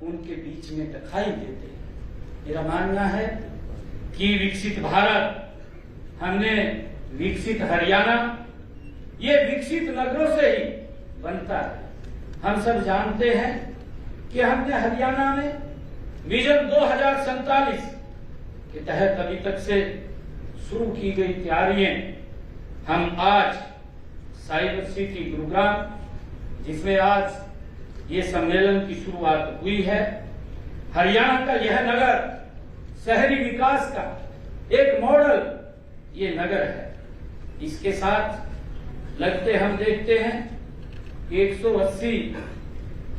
उनके बीच में दिखाई देते हैं। मेरा मानना है कि विकसित भारत, हमने विकसित हरियाणा, ये विकसित नगरों से ही बनता है। हम सब जानते हैं कि हमने हरियाणा में विजन 2047 के तहत अभी तक से शुरू की गई तैयारियां, हम आज साइबर सिटी गुरुग्राम, जिसमें आज ये सम्मेलन की शुरुआत हुई है, हरियाणा का यह नगर शहरी विकास का एक मॉडल ये नगर है। इसके साथ लगते हम देखते हैं कि 180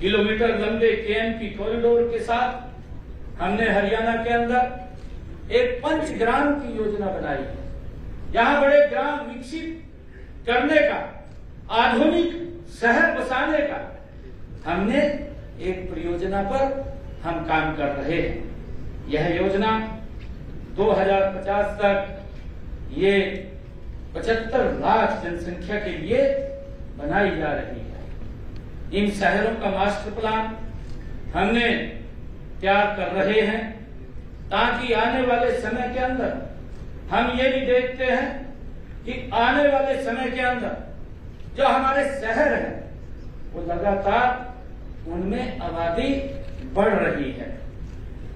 किलोमीटर लंबे केएमपी कॉरिडोर के साथ हमने हरियाणा के अंदर एक पंचग्राम की योजना बनाई है। यहां बड़े ग्राम विकसित करने का, आधुनिक शहर बसाने का हमने एक परियोजना पर हम काम कर रहे हैं। यह योजना 2050 तक ये 75 लाख जनसंख्या के लिए बनाई जा रही है। इन शहरों का मास्टर प्लान हमने तैयार कर रहे हैं, ताकि आने वाले समय के अंदर हम ये भी देखते हैं कि आने वाले समय के अंदर जो हमारे शहर हैं, वो लगातार उनमें आबादी बढ़ रही है।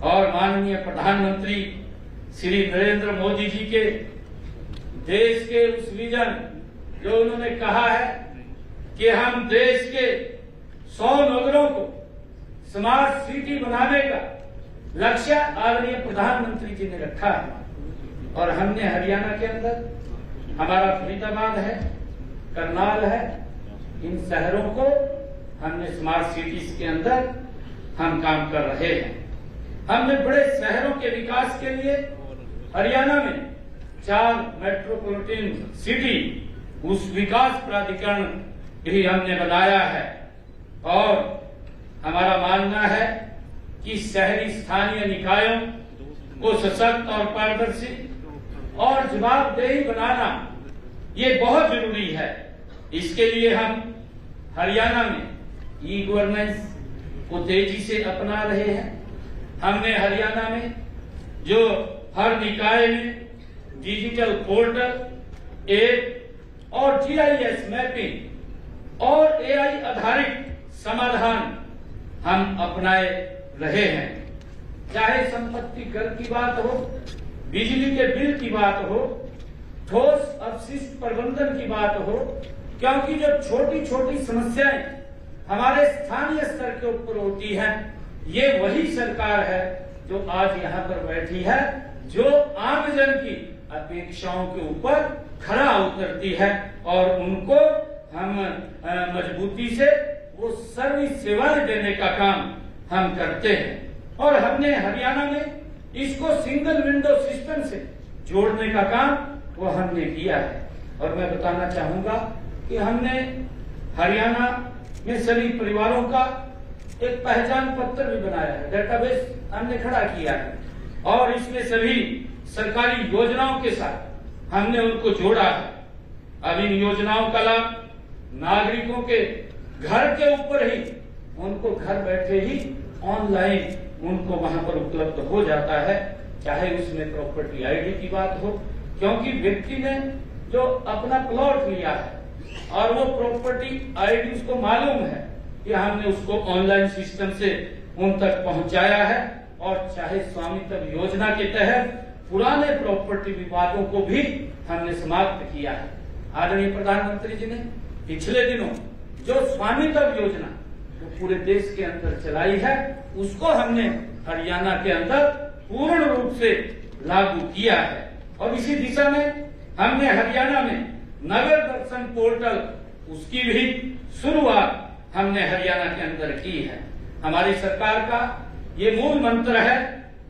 और माननीय प्रधानमंत्री श्री नरेंद्र मोदी जी के देश के उस विजन जो उन्होंने कहा है कि हम देश के 100 नगरों को स्मार्ट सिटी बनाने का लक्ष्य आदरणीय प्रधानमंत्री जी ने रखा है। और हमने हरियाणा के अंदर हमारा फरीदाबाद है, करनाल है, इन शहरों को हमने स्मार्ट सिटीज के अंदर हम काम कर रहे हैं। हमने बड़े शहरों के विकास के लिए हरियाणा में 4 मेट्रोपॉलिटन सिटी उस विकास प्राधिकरण भी हमने बनाया है। और हमारा मानना है कि शहरी स्थानीय निकायों को सशक्त और पारदर्शी और जवाबदेही बनाना ये बहुत जरूरी है। इसके लिए हम हरियाणा में ई गवर्नेंस को तेजी से अपना रहे हैं। हमने हरियाणा में जो हर निकाय में डिजिटल पोर्टल, ऐप और GIS मैपिंग और AI आधारित समाधान हम अपनाए रहे हैं। चाहे संपत्ति कर की बात हो, बिजली के बिल की बात हो, ठोस अपशिष्ट प्रबंधन की बात हो, क्योंकि जो छोटी छोटी समस्याएं हमारे स्थानीय स्तर के ऊपर होती हैं, ये वही सरकार है जो आज यहाँ पर बैठी है, जो आमजन की अपेक्षाओं के ऊपर खरा उतरती है और उनको हम मजबूती से वो सर्विस सेवाएं देने का काम हम करते हैं। और हमने हरियाणा में इसको सिंगल विंडो सिस्टम से जोड़ने का काम वो हमने किया है। और मैं बताना चाहूंगा कि हमने हरियाणा में सभी परिवारों का एक पहचान पत्र भी बनाया है, डेटाबेस हमने खड़ा किया है और इसमें सभी सरकारी योजनाओं के साथ हमने उनको जोड़ा है। अब इन योजनाओं का लाभ नागरिकों के घर के ऊपर ही उनको घर बैठे ही ऑनलाइन उनको वहां पर उपलब्ध हो जाता है, चाहे उसमें प्रॉपर्टी आईडी की बात हो, क्योंकि व्यक्ति ने जो अपना प्लॉट लिया है और वो प्रॉपर्टी आईडी उसको मालूम है कि हमने उसको ऑनलाइन सिस्टम से उन तक पहुंचाया है। और चाहे स्वामित्व योजना के तहत पुराने प्रॉपर्टी विवादों को भी हमने समाप्त किया है। आदरणीय प्रधानमंत्री जी ने पिछले दिनों जो स्वामित्व योजना जो पूरे देश के अंदर चलाई है, उसको हमने हरियाणा के अंदर पूर्ण रूप से लागू किया है। और इसी दिशा में हमने हरियाणा में नगर दर्शन पोर्टल उसकी भी शुरुआत हमने हरियाणा के अंदर की है। हमारी सरकार का ये मूल मंत्र है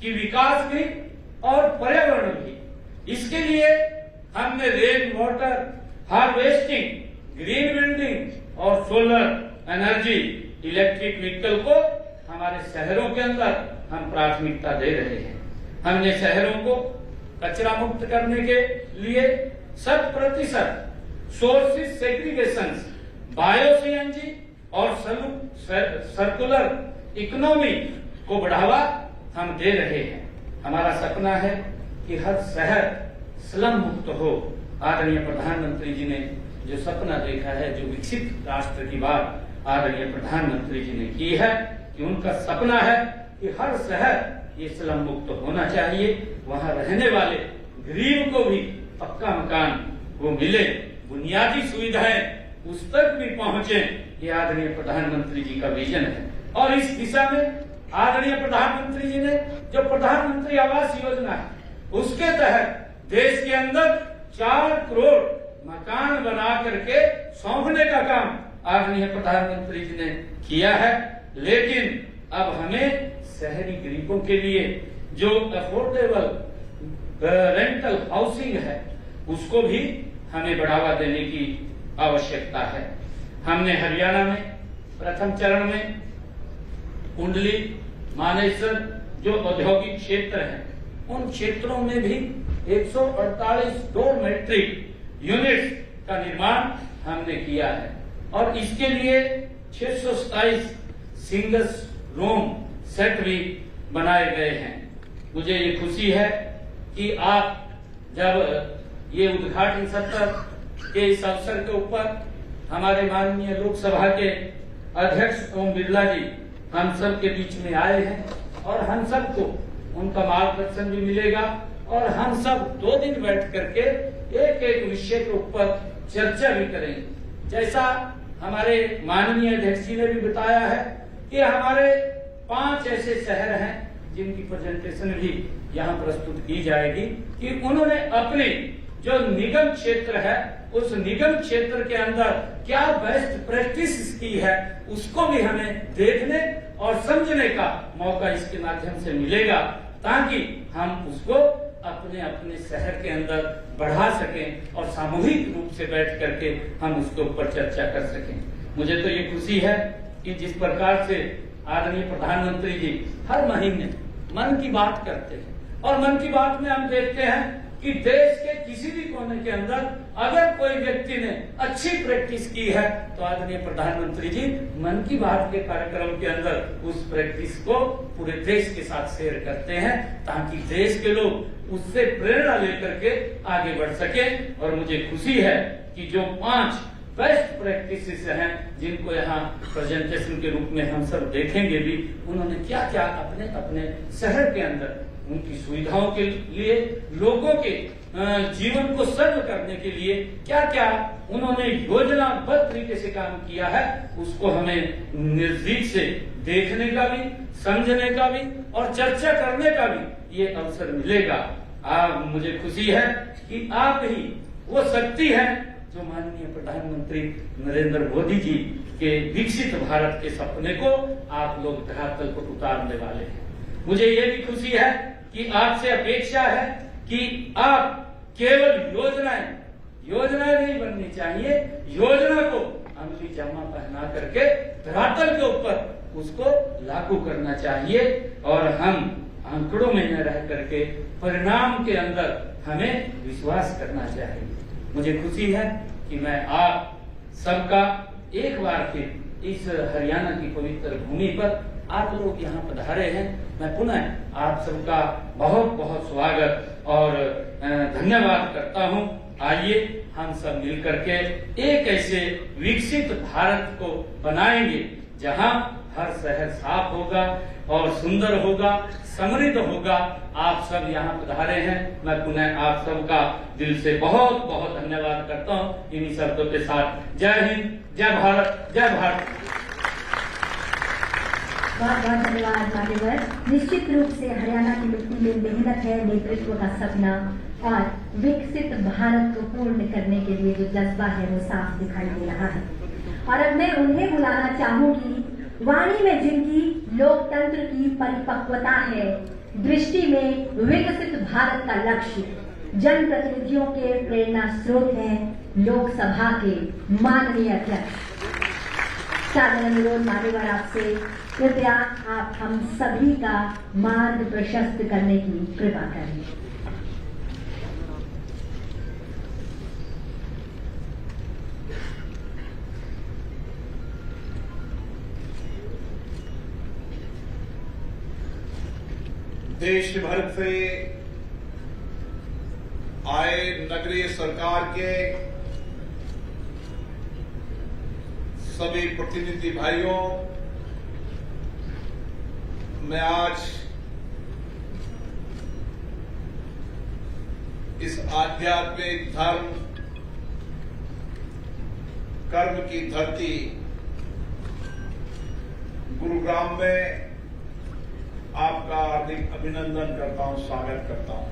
कि विकास भी और पर्यावरण भी। इसके लिए हमने rain water harvesting, green building और सोलर एनर्जी, इलेक्ट्रिक व्हीकल को हमारे शहरों के अंदर हम प्राथमिकता दे रहे हैं। हमने शहरों को कचरा मुक्त करने के लिए 100% सोर्सेज सेग्रीगेशन, बायो सीएनजी और सर्कुलर इकोनॉमी को बढ़ावा हम दे रहे हैं। हमारा सपना है कि हर शहर स्लम मुक्त हो। आदरणीय प्रधानमंत्री जी ने जो सपना देखा है, जो विकसित राष्ट्र की बात आदरणीय प्रधानमंत्री जी ने की है कि उनका सपना है कि हर शहर ये स्लम मुक्त होना चाहिए, वहां रहने वाले गरीब को भी पक्का मकान वो मिले, बुनियादी सुविधाएं उस तक भी पहुंचे। ये आदरणीय प्रधानमंत्री जी का विजन है। और इस दिशा में आदरणीय प्रधानमंत्री जी ने जो प्रधानमंत्री आवास योजना है, उसके तहत देश के अंदर 4 करोड़ मकान बना करके सौंपने का काम आदरणीय प्रधानमंत्री जी ने किया है। लेकिन अब हमें शहरी गरीबों के लिए जो अफोर्डेबल रेंटल हाउसिंग है, उसको भी हमें बढ़ावा देने की आवश्यकता है। हमने हरियाणा में प्रथम चरण में कुंडली, मानेसर जो औद्योगिक क्षेत्र हैं, उन क्षेत्रों में भी 148 डोरमेट्रिक यूनिट्स का निर्माण हमने किया है और इसके लिए 627 सिंगल रूम सेट भी बनाए गए हैं। मुझे ये खुशी है कि आप जब ये उद्घाटन सत्र के इस अवसर के ऊपर हमारे माननीय लोकसभा के अध्यक्ष ओम बिरला जी हम सब के बीच में आए हैं और हम सबको उनका मार्गदर्शन भी मिलेगा और हम सब 2 दिन बैठ करके एक एक विषय के ऊपर चर्चा भी करेंगे। जैसा हमारे माननीय अध्यक्ष जी ने भी बताया है कि हमारे 5 ऐसे शहर हैं जिनकी प्रेजेंटेशन भी यहाँ प्रस्तुत की जाएगी कि उन्होंने अपने जो निगम क्षेत्र है, उस निगम क्षेत्र के अंदर क्या बेस्ट प्रैक्टिस की है, उसको भी हमें देखने और समझने का मौका इसके माध्यम से मिलेगा, ताकि हम उसको अपने अपने शहर के अंदर बढ़ा सकें और सामूहिक रूप से बैठ करके हम उसके ऊपर चर्चा कर सकें। मुझे तो ये खुशी है कि जिस प्रकार से आदरणीय प्रधानमंत्री जी हर महीने मन की बात करते हैं और मन की बात में हम देखते हैं कि देश के किसी भी कोने के अंदर अगर कोई व्यक्ति ने अच्छी प्रैक्टिस की है तो आदरणीय प्रधानमंत्री जी मन की बात के कार्यक्रम के अंदर उस प्रैक्टिस को पूरे देश के साथ शेयर करते हैं, ताकि देश के लोग उससे प्रेरणा लेकर के आगे बढ़ सके। और मुझे खुशी है कि जो 5 बेस्ट प्रैक्टिसेस हैं जिनको यहाँ प्रेजेंटेशन के रूप में हम सब देखेंगे भी, उन्होंने क्या क्या अपने अपने शहर के अंदर उनकी सुविधाओं के लिए, लोगों के जीवन को सरल करने के लिए क्या क्या उन्होंने योजनाबद्ध तरीके से काम किया है, उसको हमें नजदीक से देखने का भी, समझने का भी और चर्चा करने का भी ये अवसर मिलेगा। मुझे खुशी है कि आप ही वो शक्ति है जो माननीय प्रधानमंत्री नरेंद्र मोदी जी के विकसित भारत के सपने को आप लोग धरातल पर उतारने वाले हैं। मुझे ये भी खुशी है कि आपसे अपेक्षा है कि आप केवल योजनाएं नहीं बननी चाहिए, योजना को अमली जामा पहना करके धरातल के ऊपर उसको लागू करना चाहिए और हम आंकड़ों में न रह करके परिणाम के अंदर हमें विश्वास करना चाहिए। मुझे खुशी है कि मैं आप सबका एक बार फिर इस हरियाणा की पवित्र भूमि पर आप लोग यहाँ पधारे हैं। मैं पुनः आप सबका बहुत बहुत स्वागत और धन्यवाद करता हूँ। आइए हम सब मिलकर के एक ऐसे विकसित भारत को बनाएंगे जहाँ हर शहर साफ होगा और सुंदर होगा, समृद्ध होगा। आप सब यहाँ पधारे हैं, मैं पुनः आप सबका दिल से बहुत बहुत धन्यवाद करता हूँ। इन्हीं शब्दों के साथ जय हिंद, जय भारत, जय भारत। बहुत बहुत धन्यवाद मान्यवर। निश्चित रूप से हरियाणा की मिट्टी में मेहनत है, नेतृत्व का सपना और विकसित भारत को पूर्ण करने के लिए जो जज्बा है वो साफ दिखाई दे रहा है। और अब मैं उन्हें बुलाना चाहूंगी, वाणी में जिनकी लोकतंत्र की परिपक्वता है, दृष्टि में विकसित भारत का लक्ष्य, जनप्रतिनिधियों के प्रेरणा स्रोत हैं, लोकसभा के माननीय अध्यक्ष। सादर अनुरोध मान्यवर आपसे, कृपया आप हम सभी का मार्ग प्रशस्त करने की कृपा करें। देश भर से आए नगरीय सरकार के सभी प्रतिनिधि भाइयों, मैं आज इस आध्यात्मिक धर्म कर्म की धरती गुरुग्राम में आपका हार्दिक अभिनंदन करता हूं, स्वागत करता हूं।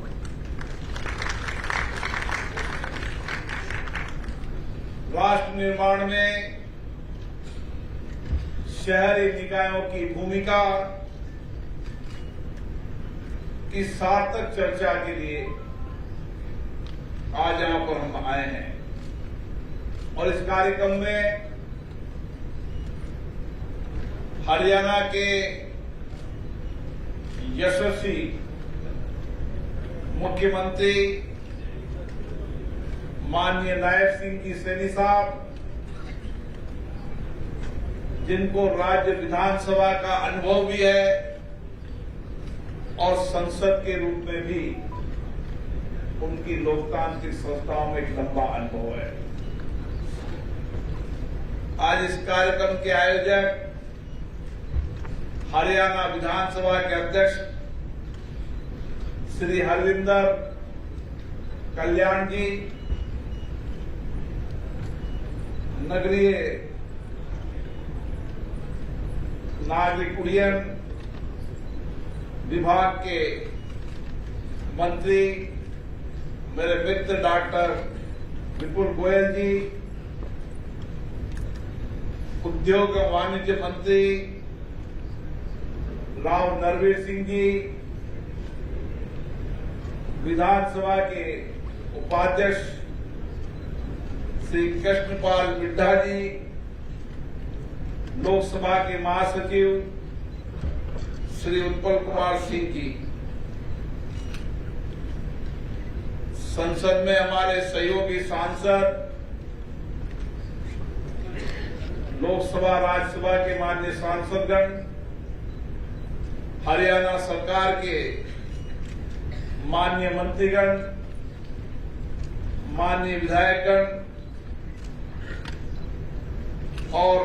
राष्ट्र निर्माण में शहरी निकायों की भूमिका की सार्थक चर्चा के लिए आज यहां पर हम आए हैं और इस कार्यक्रम में हरियाणा के यशस्वी मुख्यमंत्री माननीय नायब सिंह जी सैनी साहब, जिनको राज्य विधानसभा का अनुभव भी है और संसद के रूप में भी उनकी लोकतांत्रिक संस्थाओं में एक लंबा अनुभव है। आज इस कार्यक्रम के आयोजक हरियाणा विधानसभा के अध्यक्ष श्री हरविंदर कल्याण जी, नगरीय नागरिक उड्डयन विभाग के मंत्री मेरे मित्र डॉक्टर विपुल गोयल जी, उद्योग एवं वाणिज्य मंत्री राव नरवीर सिंह जी, विधानसभा के उपाध्यक्ष श्री कृष्णपाल मिड्ढा जी, लोकसभा के महासचिव श्री उत्पल कुमार सिंह जी, संसद में हमारे सहयोगी सांसद, लोकसभा राज्यसभा के माननीय सांसदगण, हरियाणा सरकार के माननीय मंत्रीगण, माननीय विधायकगण और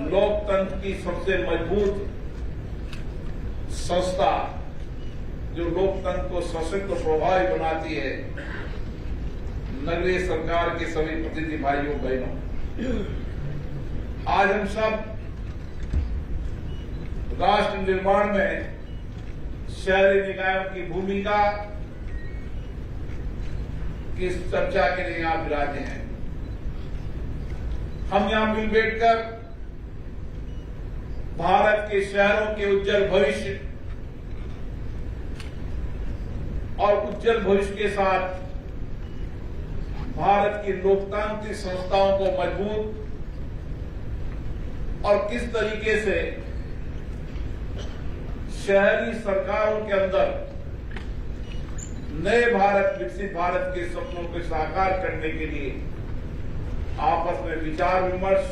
लोकतंत्र की सबसे मजबूत संस्था जो लोकतंत्र को सशक्त और प्रभावी बनाती है, नगरीय सरकार के सभी प्रतिनिधि भाइयों बहनों, आज हम सब राष्ट्र निर्माण में शहरी निकायों की भूमिका की चर्चा के लिए यहां विराजे हैं। हम यहां मिल बैठकर भारत के शहरों के उज्जवल भविष्य और उज्जवल भविष्य के साथ भारत की लोकतांत्रिक संस्थाओं को मजबूत और किस तरीके से शहरी सरकारों के अंदर नए भारत, विकसित भारत के सपनों को साकार करने के लिए आपस में विचार विमर्श,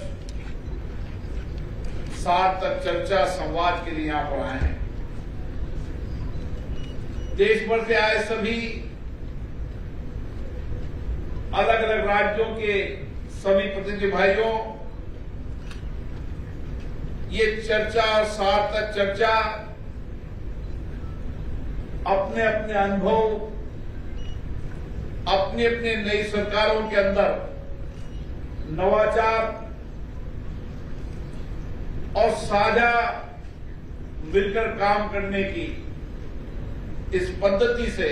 सार्थक चर्चा, संवाद के लिए यहां पर आए हैं। देश भर से आए सभी अलग अलग राज्यों के सभी प्रतिनिधि भाइयों, ये चर्चा और सार्थक चर्चा अपने अपने अनुभव, अपनी अपनी नई सरकारों के अंदर नवाचार और साझा मिलकर काम करने की इस पद्धति से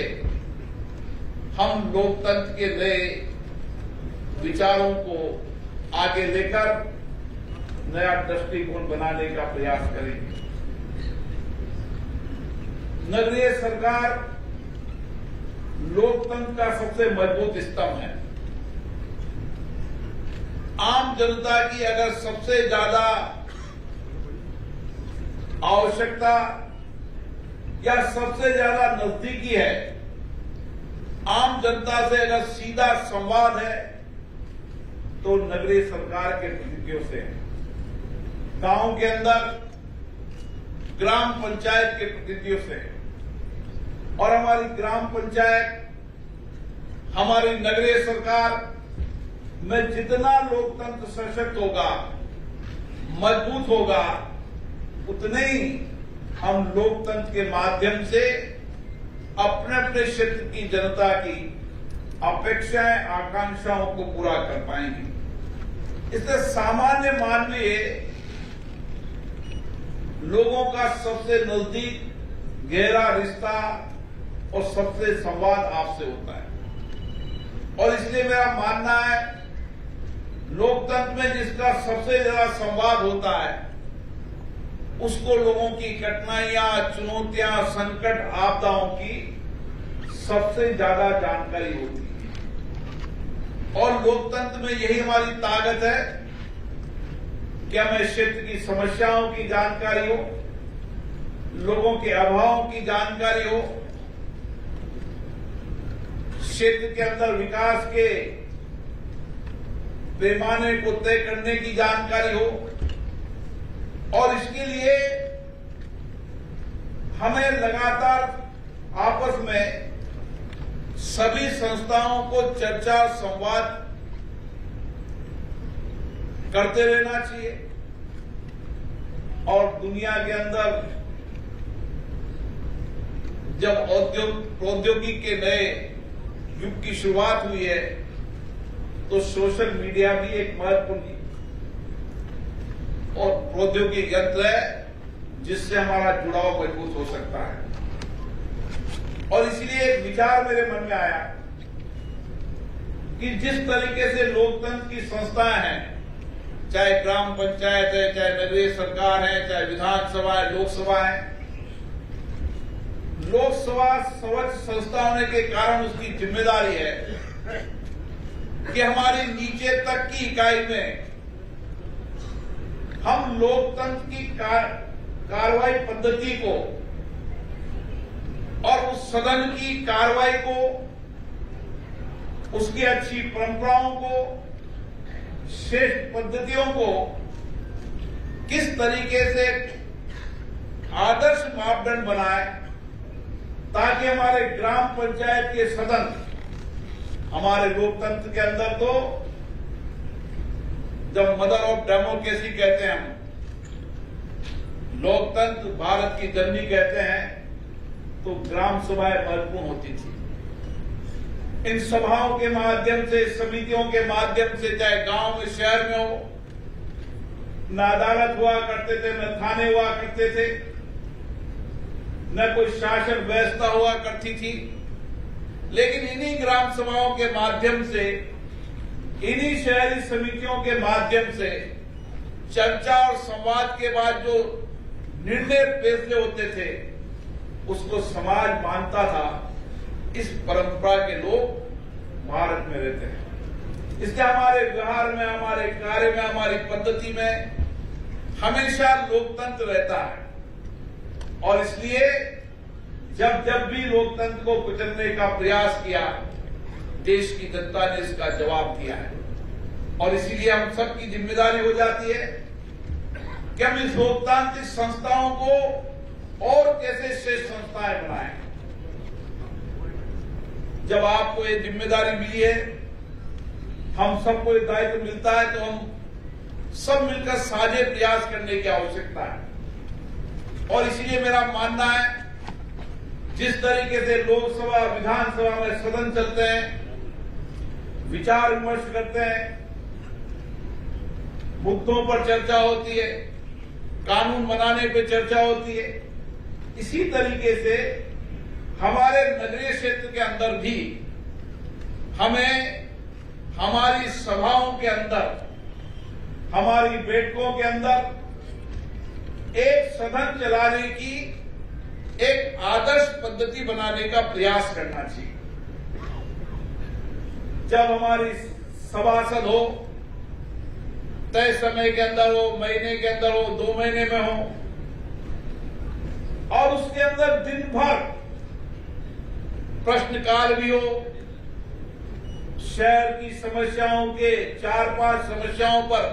हम लोकतंत्र के नए विचारों को आगे लेकर नया दृष्टिकोण बनाने का प्रयास करेंगे। नगरीय सरकार लोकतंत्र का सबसे मजबूत स्तंभ है। आम जनता की अगर सबसे ज्यादा आवश्यकता या सबसे ज्यादा नजदीकी है, आम जनता से अगर सीधा संवाद है, तो नगरीय सरकार के प्रतिनिधियों से है। गांव के अंदर ग्राम पंचायत के प्रतिनिधियों से है। और हमारी ग्राम पंचायत, हमारी नगरीय सरकार में जितना लोकतंत्र सशक्त होगा, मजबूत होगा, उतने ही हम लोकतंत्र के माध्यम से अपने अपने क्षेत्र की जनता की अपेक्षाएं, आकांक्षाओं को पूरा कर पाएंगे। इससे सामान्य मानवीय लोगों का सबसे नजदीक गहरा रिश्ता और सबसे संवाद आपसे होता है। और इसलिए मेरा मानना है, लोकतंत्र में जिसका सबसे ज्यादा संवाद होता है, उसको लोगों की कठिनाइयां, चुनौतियां, संकट, आपदाओं की सबसे ज्यादा जानकारी होती है। और लोकतंत्र में यही हमारी ताकत है कि हमें क्षेत्र की समस्याओं की जानकारी हो, लोगों के अभावों की जानकारी हो, क्षेत्र के अंदर विकास के पैमाने को तय करने की जानकारी हो। और इसके लिए हमें लगातार आपस में सभी संस्थाओं को चर्चा, संवाद करते रहना चाहिए। और दुनिया के अंदर जब प्रौद्योगिकी के नए युग की शुरुआत हुई है, तो सोशल मीडिया भी एक महत्वपूर्ण और प्रौद्योगिक यंत्र है जिससे हमारा जुड़ाव मजबूत हो सकता है। और इसलिए एक विचार मेरे मन में आया कि जिस तरीके से लोकतंत्र की संस्थाएं हैं, चाहे ग्राम पंचायत है, चाहे नगरीय सरकार है, चाहे विधानसभा है, लोकसभा है, लोकसभा सर्वोच्च संस्था होने के कारण उसकी जिम्मेदारी है कि हमारी नीचे तक की इकाई में हम लोकतंत्र की कार्रवाई पद्धति को और उस सदन की कार्रवाई को, उसकी अच्छी परंपराओं को, श्रेष्ठ पद्धतियों को किस तरीके से आदर्श मापदंड बनाए, ताकि हमारे ग्राम पंचायत के सदन, हमारे लोकतंत्र के अंदर तो जब मदर ऑफ डेमोक्रेसी कहते हैं हम, लोकतंत्र भारत की जननी कहते हैं, तो ग्राम सभाएं महत्वपूर्ण होती थी। इन सभाओं के माध्यम से, समितियों के माध्यम से, चाहे गांव में, शहर में हो, न अदालत हुआ करते थे, न थाने हुआ करते थे, न कोई शासन व्यवस्था हुआ करती थी। लेकिन इन्हीं ग्राम सभाओं के माध्यम से, इन्हीं शहरी समितियों के माध्यम से चर्चा और संवाद के बाद जो निर्णय फैसले होते थे, उसको समाज मानता था। इस परंपरा के लोग भारत में रहते हैं। इसलिए हमारे व्यवहार में, हमारे कार्य में, हमारी पद्धति में हमेशा लोकतंत्र रहता है। और इसलिए जब भी लोकतंत्र को कुचलने का प्रयास किया, देश की जनता ने इसका जवाब दिया है। और इसीलिए हम सबकी जिम्मेदारी हो जाती है कि हम इस लोकतांत्रिक संस्थाओं को और कैसे श्रेष्ठ संस्थाएं बनाएं। जब आपको ये जिम्मेदारी मिली है, हम सबको ये दायित्व मिलता है, तो हम सब मिलकर साझे प्रयास करने की आवश्यकता है। और इसीलिए मेरा मानना है, जिस तरीके से लोकसभा, विधानसभा में सदन चलते हैं, विचार विमर्श करते हैं, मुद्दों पर चर्चा होती है, कानून बनाने पर चर्चा होती है, इसी तरीके से हमारे नगरीय क्षेत्र के अंदर भी हमें हमारी सभाओं के अंदर, हमारी बैठकों के अंदर एक सदन चलाने की एक आदर्श पद्धति बनाने का प्रयास करना चाहिए। जब हमारी सभासद हो, तय समय के अंदर हो, महीने के अंदर हो, 2 महीने में हो, और उसके अंदर दिन भर प्रश्नकाल भी हो, शहर की समस्याओं के 4-5 समस्याओं पर,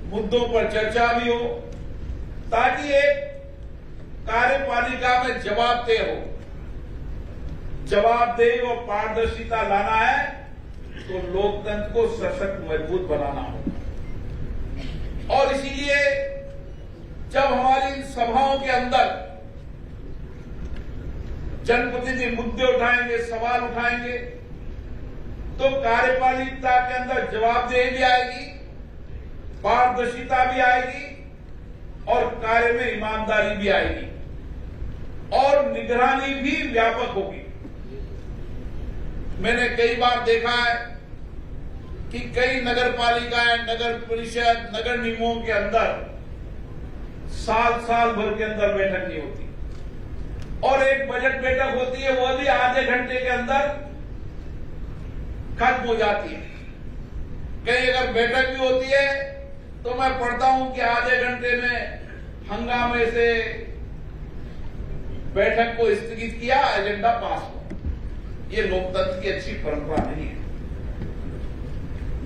मुद्दों पर चर्चा भी हो, ताकि एक कार्यपालिका में जवाबदेह हो। जवाबदेही और पारदर्शिता लाना है तो लोकतंत्र को सशक्त, मजबूत बनाना होगा। और इसीलिए जब हमारी इन सभाओं के अंदर जनप्रतिनिधि मुद्दे उठाएंगे, सवाल उठाएंगे, तो कार्यपालिका के अंदर जवाबदेही भी आएगी, पारदर्शिता भी आएगी और कार्य में ईमानदारी भी आएगी और निगरानी भी व्यापक होगी। मैंने कई बार देखा है कि कई नगर पालिकाएं, नगर परिषद, नगर निगमों के अंदर साल भर के अंदर बैठक नहीं होती, और एक बजट बैठक होती है, वो भी आधे घंटे के अंदर खत्म हो जाती है। कहीं अगर बैठक भी होती है तो मैं पढ़ता हूं कि आधे घंटे में हंगामे से बैठक को स्थगित किया, एजेंडा पास हुआ। ये लोकतंत्र की अच्छी परंपरा नहीं है।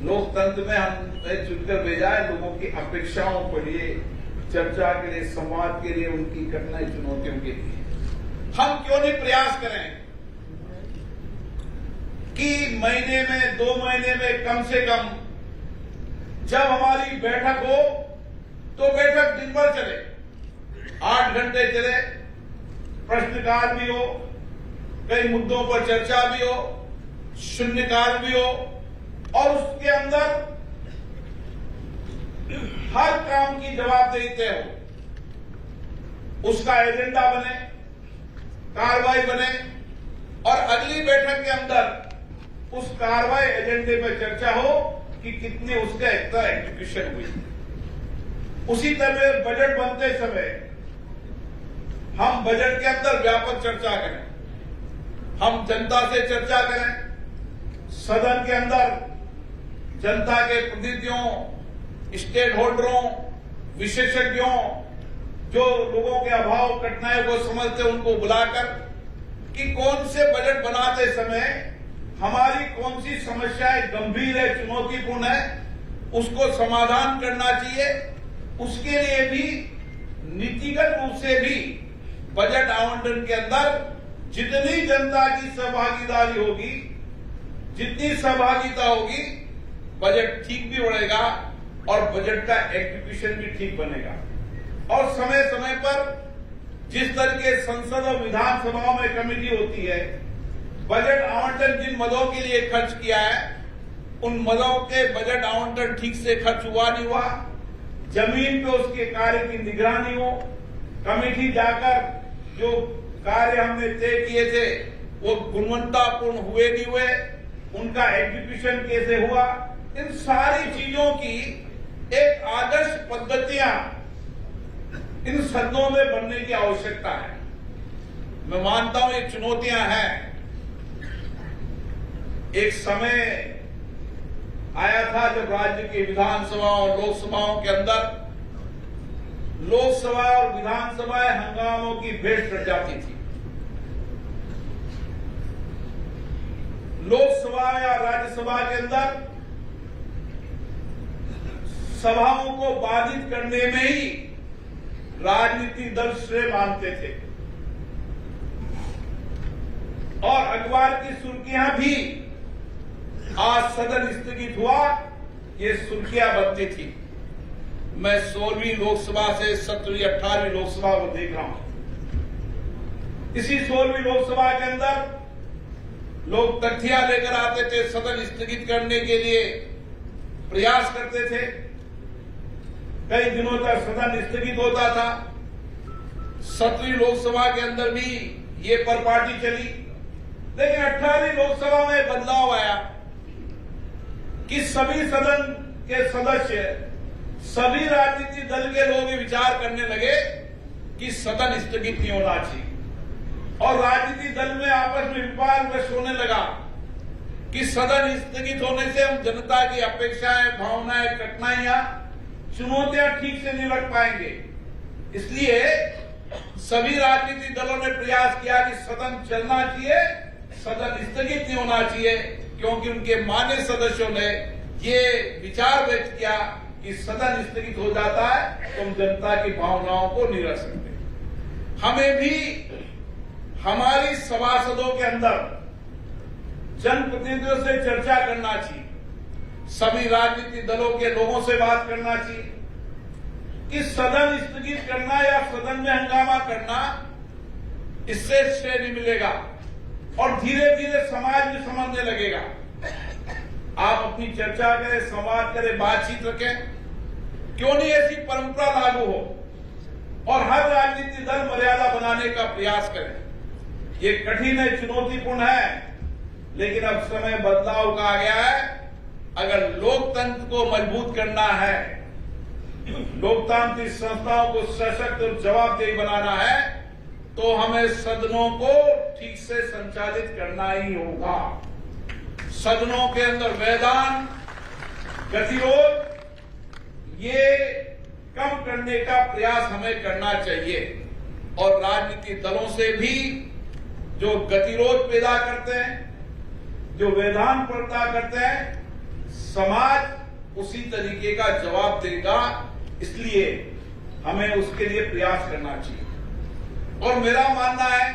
लोकतंत्र में हमें चुनकर भेजा है लोगों की अपेक्षाओं के लिए, चर्चा के लिए, संवाद के लिए, उनकी कठिनाई चुनौतियों के लिए। हम क्यों नहीं प्रयास करें कि महीने में, 2 महीने में कम से कम जब हमारी बैठक हो तो बैठक दिन भर चले, 8 घंटे चले, प्रश्नकाल भी हो, कई मुद्दों पर चर्चा भी हो, शून्यकाल भी हो, और उसके अंदर हर काम की जवाबदेही तय हो, उसका एजेंडा बने, कार्रवाई बने, और अगली बैठक के अंदर उस कार्रवाई एजेंडे पर चर्चा हो कि कितनी उसका एग्जीक्यूशन हुई। उसी तरह बजट बनते समय हम बजट के अंदर व्यापक चर्चा करें, हम जनता से चर्चा करें, सदन के अंदर जनता के प्रतिनिधियों, स्टेक होल्डरों, विशेषज्ञों, जो लोगों के अभाव, कठिनाइयों को समझते उनको बुलाकर कि कौन से बजट बनाते समय हमारी कौन सी समस्याएं गंभीर है, चुनौतीपूर्ण है, उसको समाधान करना चाहिए। उसके लिए भी नीतिगत रूप से भी बजट आवंटन के अंदर जितनी जनता की सहभागीदारी होगी, जितनी सहभागिता होगी, बजट ठीक भी बढ़ेगा और बजट का एग्जीक्यूशन भी ठीक बनेगा। और समय समय पर जिस तरह के संसद और विधानसभाओं में कमेटी होती है, बजट आवंटन जिन मदों के लिए खर्च किया है, उन मदों के बजट आवंटन ठीक से खर्च हुआ नहीं हुआ, जमीन पे उसके कार्य की निगरानी हो, कमेटी जाकर जो कार्य हमने तय किए थे वो गुणवत्तापूर्ण हुए नहीं हुए, उनका एग्जीक्यूशन कैसे हुआ, इन सारी चीजों की एक आदर्श पद्धतियां इन सदनों में बनने की आवश्यकता है। मैं मानता हूं ये चुनौतियां हैं। एक समय आया था जब राज्य की विधानसभा और लोकसभाओं के अंदर लोकसभा और विधानसभाएं हंगामों की भेंट चढ़ जाती थी। लोकसभा या राज्यसभा के अंदर सभाओं को बाधित करने में ही राजनीतिक दल श्रेय मानते थे और अखबार की सुर्खियां भी आज सदन स्थगित हुआ ये सुर्खियां बनती थी। मैं 16वीं लोकसभा से 17वीं 18वीं लोकसभा को देख रहा हूं। इसी 16वीं लोकसभा के अंदर लोग तथ्या लेकर आते थे, सदन स्थगित करने के लिए प्रयास करते थे। कई दिनों तक सदन स्थगित होता था। 17वीं लोकसभा के अंदर भी ये परपाटी चली, लेकिन 18वीं लोकसभा में बदलाव आया कि सभी सदन के सदस्य, सभी राजनीतिक दल के लोग विचार करने लगे कि सदन स्थगित नहीं होना चाहिए और राजनीतिक दल में आपस में विवाद में होने लगा कि सदन स्थगित होने से हम जनता की अपेक्षाएं, भावनाएं, कठिनाइयां, चुनौतियां ठीक से नहीं रख पाएंगे। इसलिए सभी राजनीतिक दलों ने प्रयास किया कि सदन चलना चाहिए, सदन स्थगित नहीं होना चाहिए, क्योंकि उनके मान्य सदस्यों ने ये विचार व्यक्त किया कि सदन स्थगित हो जाता है तो हम जनता की भावनाओं को नहीं रख सकते। हमें भी हमारी सभासदों के अंदर जनप्रतिनिधियों से चर्चा करना चाहिए, सभी राजनीतिक दलों के लोगों से बात करना चाहिए कि सदन स्थगित करना या सदन में हंगामा करना, इससे श्रेय नहीं मिलेगा और धीरे धीरे समाज भी समझने लगेगा। आप अपनी चर्चा करें, संवाद करें, बातचीत रखें, क्यों नहीं ऐसी परंपरा लागू हो और हर राजनीतिक दल मर्यादा बनाने का प्रयास करें। ये कठिन है, चुनौतीपूर्ण है, लेकिन अब समय बदलाव का आ गया है। अगर लोकतंत्र को मजबूत करना है, लोकतांत्रिक संस्थाओं को सशक्त और जवाबदेही बनाना है, तो हमें सदनों को ठीक से संचालित करना ही होगा। सदनों के अंदर व्यवधान, गतिरोध, ये कम करने का प्रयास हमें करना चाहिए और राजनीतिक दलों से भी जो गतिरोध पैदा करते हैं, जो व्यवधान पैदा करते हैं, समाज उसी तरीके का जवाब देगा। इसलिए हमें उसके लिए प्रयास करना चाहिए और मेरा मानना है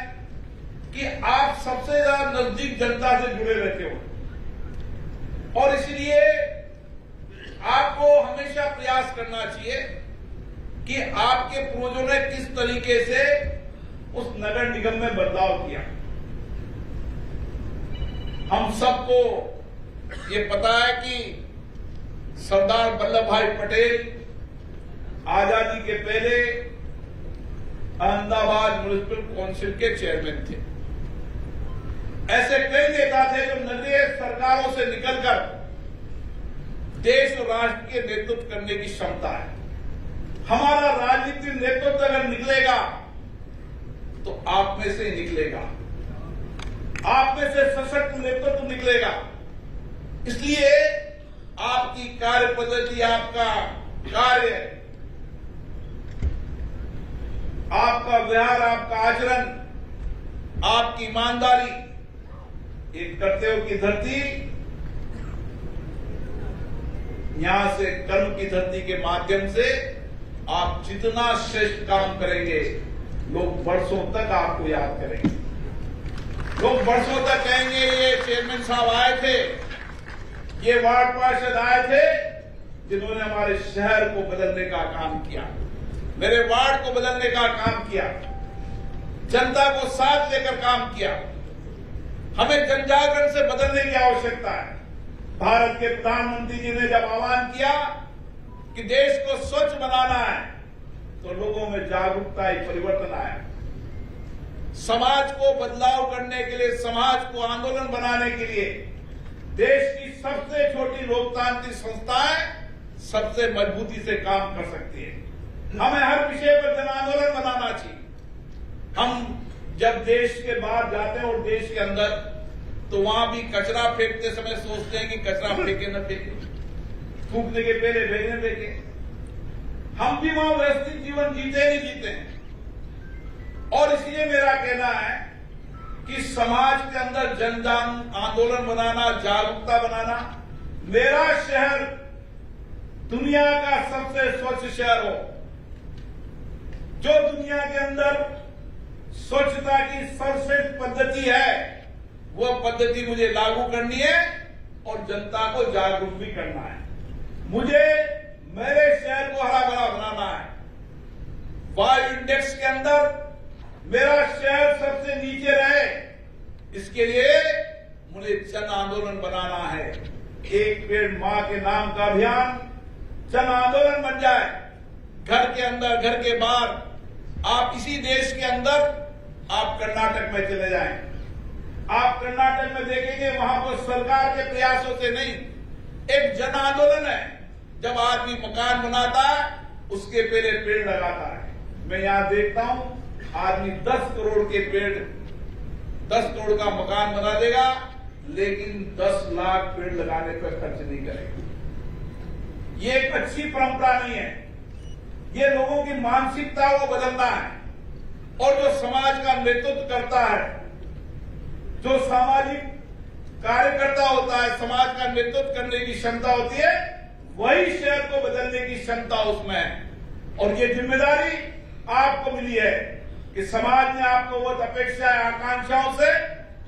कि आप सबसे ज्यादा नजदीक जनता से जुड़े रहते हो और इसलिए आपको हमेशा प्रयास करना चाहिए कि आपके पूर्वजों ने किस तरीके से उस नगर निगम में बदलाव किया। हम सबको ये पता है कि सरदार वल्लभ भाई पटेल आजादी के पहले अहमदाबाद म्युनिसिपल काउंसिल के चेयरमैन थे। ऐसे कई नेता थे जो नगरीय सरकारों से निकलकर देश और राष्ट्र के नेतृत्व करने की क्षमता है। हमारा राजनीतिक नेतृत्व अगर निकलेगा तो आप में से निकलेगा, आप में से सशक्त नेतृत्व निकलेगा। इसलिए आपकी कार्य पद्धति, आपका कार्य, आपका व्यवहार, आपका आचरण, आपकी ईमानदारी, एक कर्तव्य की धरती, यहां से कर्म की धरती के माध्यम से आप जितना श्रेष्ठ काम करेंगे, लोग वर्षों तक आपको याद करेंगे। लोग वर्षों तक कहेंगे ये चेयरमैन साहब आए थे, ये वार्ड पार्षद आए थे, जिन्होंने हमारे शहर को बदलने का काम किया, मेरे वार्ड को बदलने का काम किया। जनता को साथ लेकर काम किया। हमें जनजागरण से बदलने की आवश्यकता है। भारत के प्रधानमंत्री जी ने जब आह्वान किया कि देश को स्वच्छ बनाना है, तो लोगों में जागरूकता ही परिवर्तन आया। समाज को बदलाव करने के लिए, समाज को आंदोलन बनाने के लिए देश की सबसे छोटी लोकतांत्रिक संस्थाएं सबसे मजबूती से काम कर सकती है। हमें हर विषय पर जन आंदोलन बनाना चाहिए। हम जब देश के बाहर जाते हैं और देश के अंदर, तो वहां भी कचरा फेंकते समय सोचते हैं कि कचरा फेंके न फेंके, थूकने के पहले फेंकने फेंके। हम भी वहां व्यवस्थित जीवन जीते नहीं जीते हैं। और इसलिए मेरा कहना है कि समाज के अंदर जन आंदोलन बनाना, जागरूकता बनाना। मेरा शहर दुनिया का सबसे स्वच्छ शहर हो, जो दुनिया के अंदर स्वच्छता की सर्वश्रेष्ठ पद्धति है, वह पद्धति मुझे लागू करनी है और जनता को जागरूक भी करना है। मुझे मेरे शहर को हरा भरा बनाना है। वायु इंडेक्स के अंदर मेरा शहर सबसे नीचे रहे, इसके लिए मुझे जन आंदोलन बनाना है। एक पेड़ मां के नाम का अभियान जन आंदोलन बन जाए। घर के अंदर, घर के बाहर। आप इसी देश के अंदर आप कर्नाटक में चले जाएं, आप कर्नाटक में देखेंगे वहां पर सरकार के प्रयासों से नहीं, एक जन आंदोलन है। जब आदमी मकान बनाता है, उसके पहले पेड़ लगाता है। मैं यहां देखता हूं, आदमी 10 करोड़ के पेड़, 10 करोड़ का मकान बना देगा, लेकिन 10 लाख पेड़ लगाने पर खर्च नहीं करेगा। ये एक अच्छी परंपरा नहीं है। ये लोगों की मानसिकता को बदलना है। और जो समाज का नेतृत्व करता है, जो सामाजिक कार्यकर्ता होता है, समाज का नेतृत्व करने की क्षमता होती है, वही शहर को बदलने की क्षमता उसमें है। और ये जिम्मेदारी आपको मिली है कि समाज ने आपको बहुत अपेक्षाएं, आकांक्षाओं से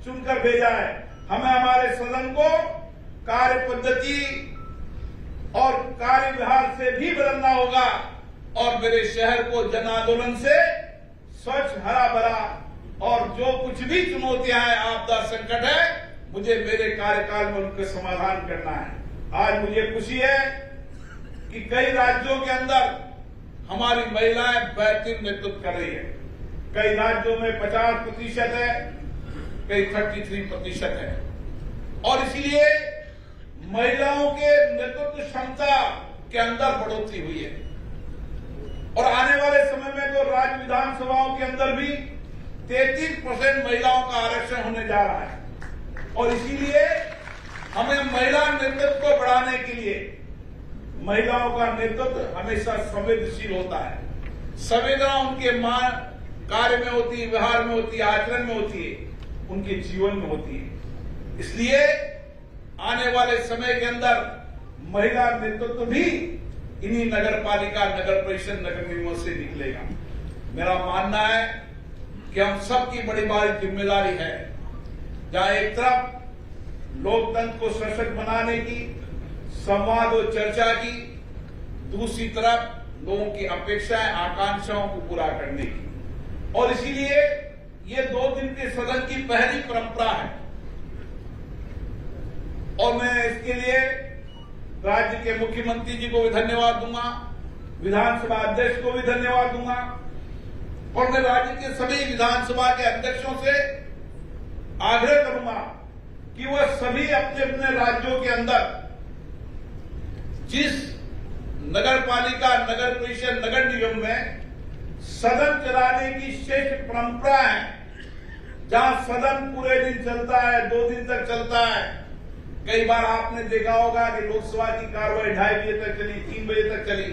चुनकर भेजा है। हमें हमारे सदन को कार्य पद्धति और कार्य व्यवहार से भी बदलना होगा और मेरे शहर को जन आंदोलन से स्वच्छ, हरा भरा और जो कुछ भी चुनौतियां हैं, आपदा संकट है, मुझे मेरे कार्यकाल में उनके समाधान करना है। आज मुझे खुशी है कि कई राज्यों के अंदर हमारी महिलाएं बेहतरीन नेतृत्व कर रही है। कई राज्यों में 50% है, कई 33% है। और इसलिए महिलाओं के नेतृत्व क्षमता के अंदर बढ़ोतरी हुई है। और आने वाले समय में तो राज्य विधानसभाओं के अंदर भी 33% महिलाओं का आरक्षण होने जा रहा है। और इसीलिए हमें महिला नेतृत्व को बढ़ाने के लिए, महिलाओं का नेतृत्व हमेशा संवेदनशील होता है। संवेदना उनके कार्य में होती है, व्यवहार में होती है, आचरण में होती है, उनके जीवन में होती है। इसलिए आने वाले समय के अंदर महिला नेतृत्व भी इन्हीं नगर पालिका, नगर परिषद, नगर निगमों से निकलेगा। मेरा मानना है कि हम सबकी बड़ी बड़ी जिम्मेदारी है, जहां एक तरफ लोकतंत्र को सशक्त बनाने की, संवाद और चर्चा की, दूसरी तरफ लोगों की अपेक्षाएं, आकांक्षाओं को पूरा करने की। और इसीलिए ये 2 दिन के सदन की पहली परंपरा है। और मैं इसके लिए राज्य के मुख्यमंत्री जी को भी धन्यवाद दूंगा, विधानसभा अध्यक्ष को भी धन्यवाद दूंगा। और मैं राज्य के सभी विधानसभा के अध्यक्षों से आग्रह करूंगा कि वह सभी अपने अपने राज्यों के अंदर जिस नगर पालिका, नगर परिषद, नगर निगम में सदन चलाने की श्रेष्ठ परंपरा है, जहां सदन पूरे दिन चलता है, 2 दिन तक चलता है। कई बार आपने देखा होगा कि लोकसभा की कार्रवाई 2:30 बजे तक चली, 3 बजे तक चली।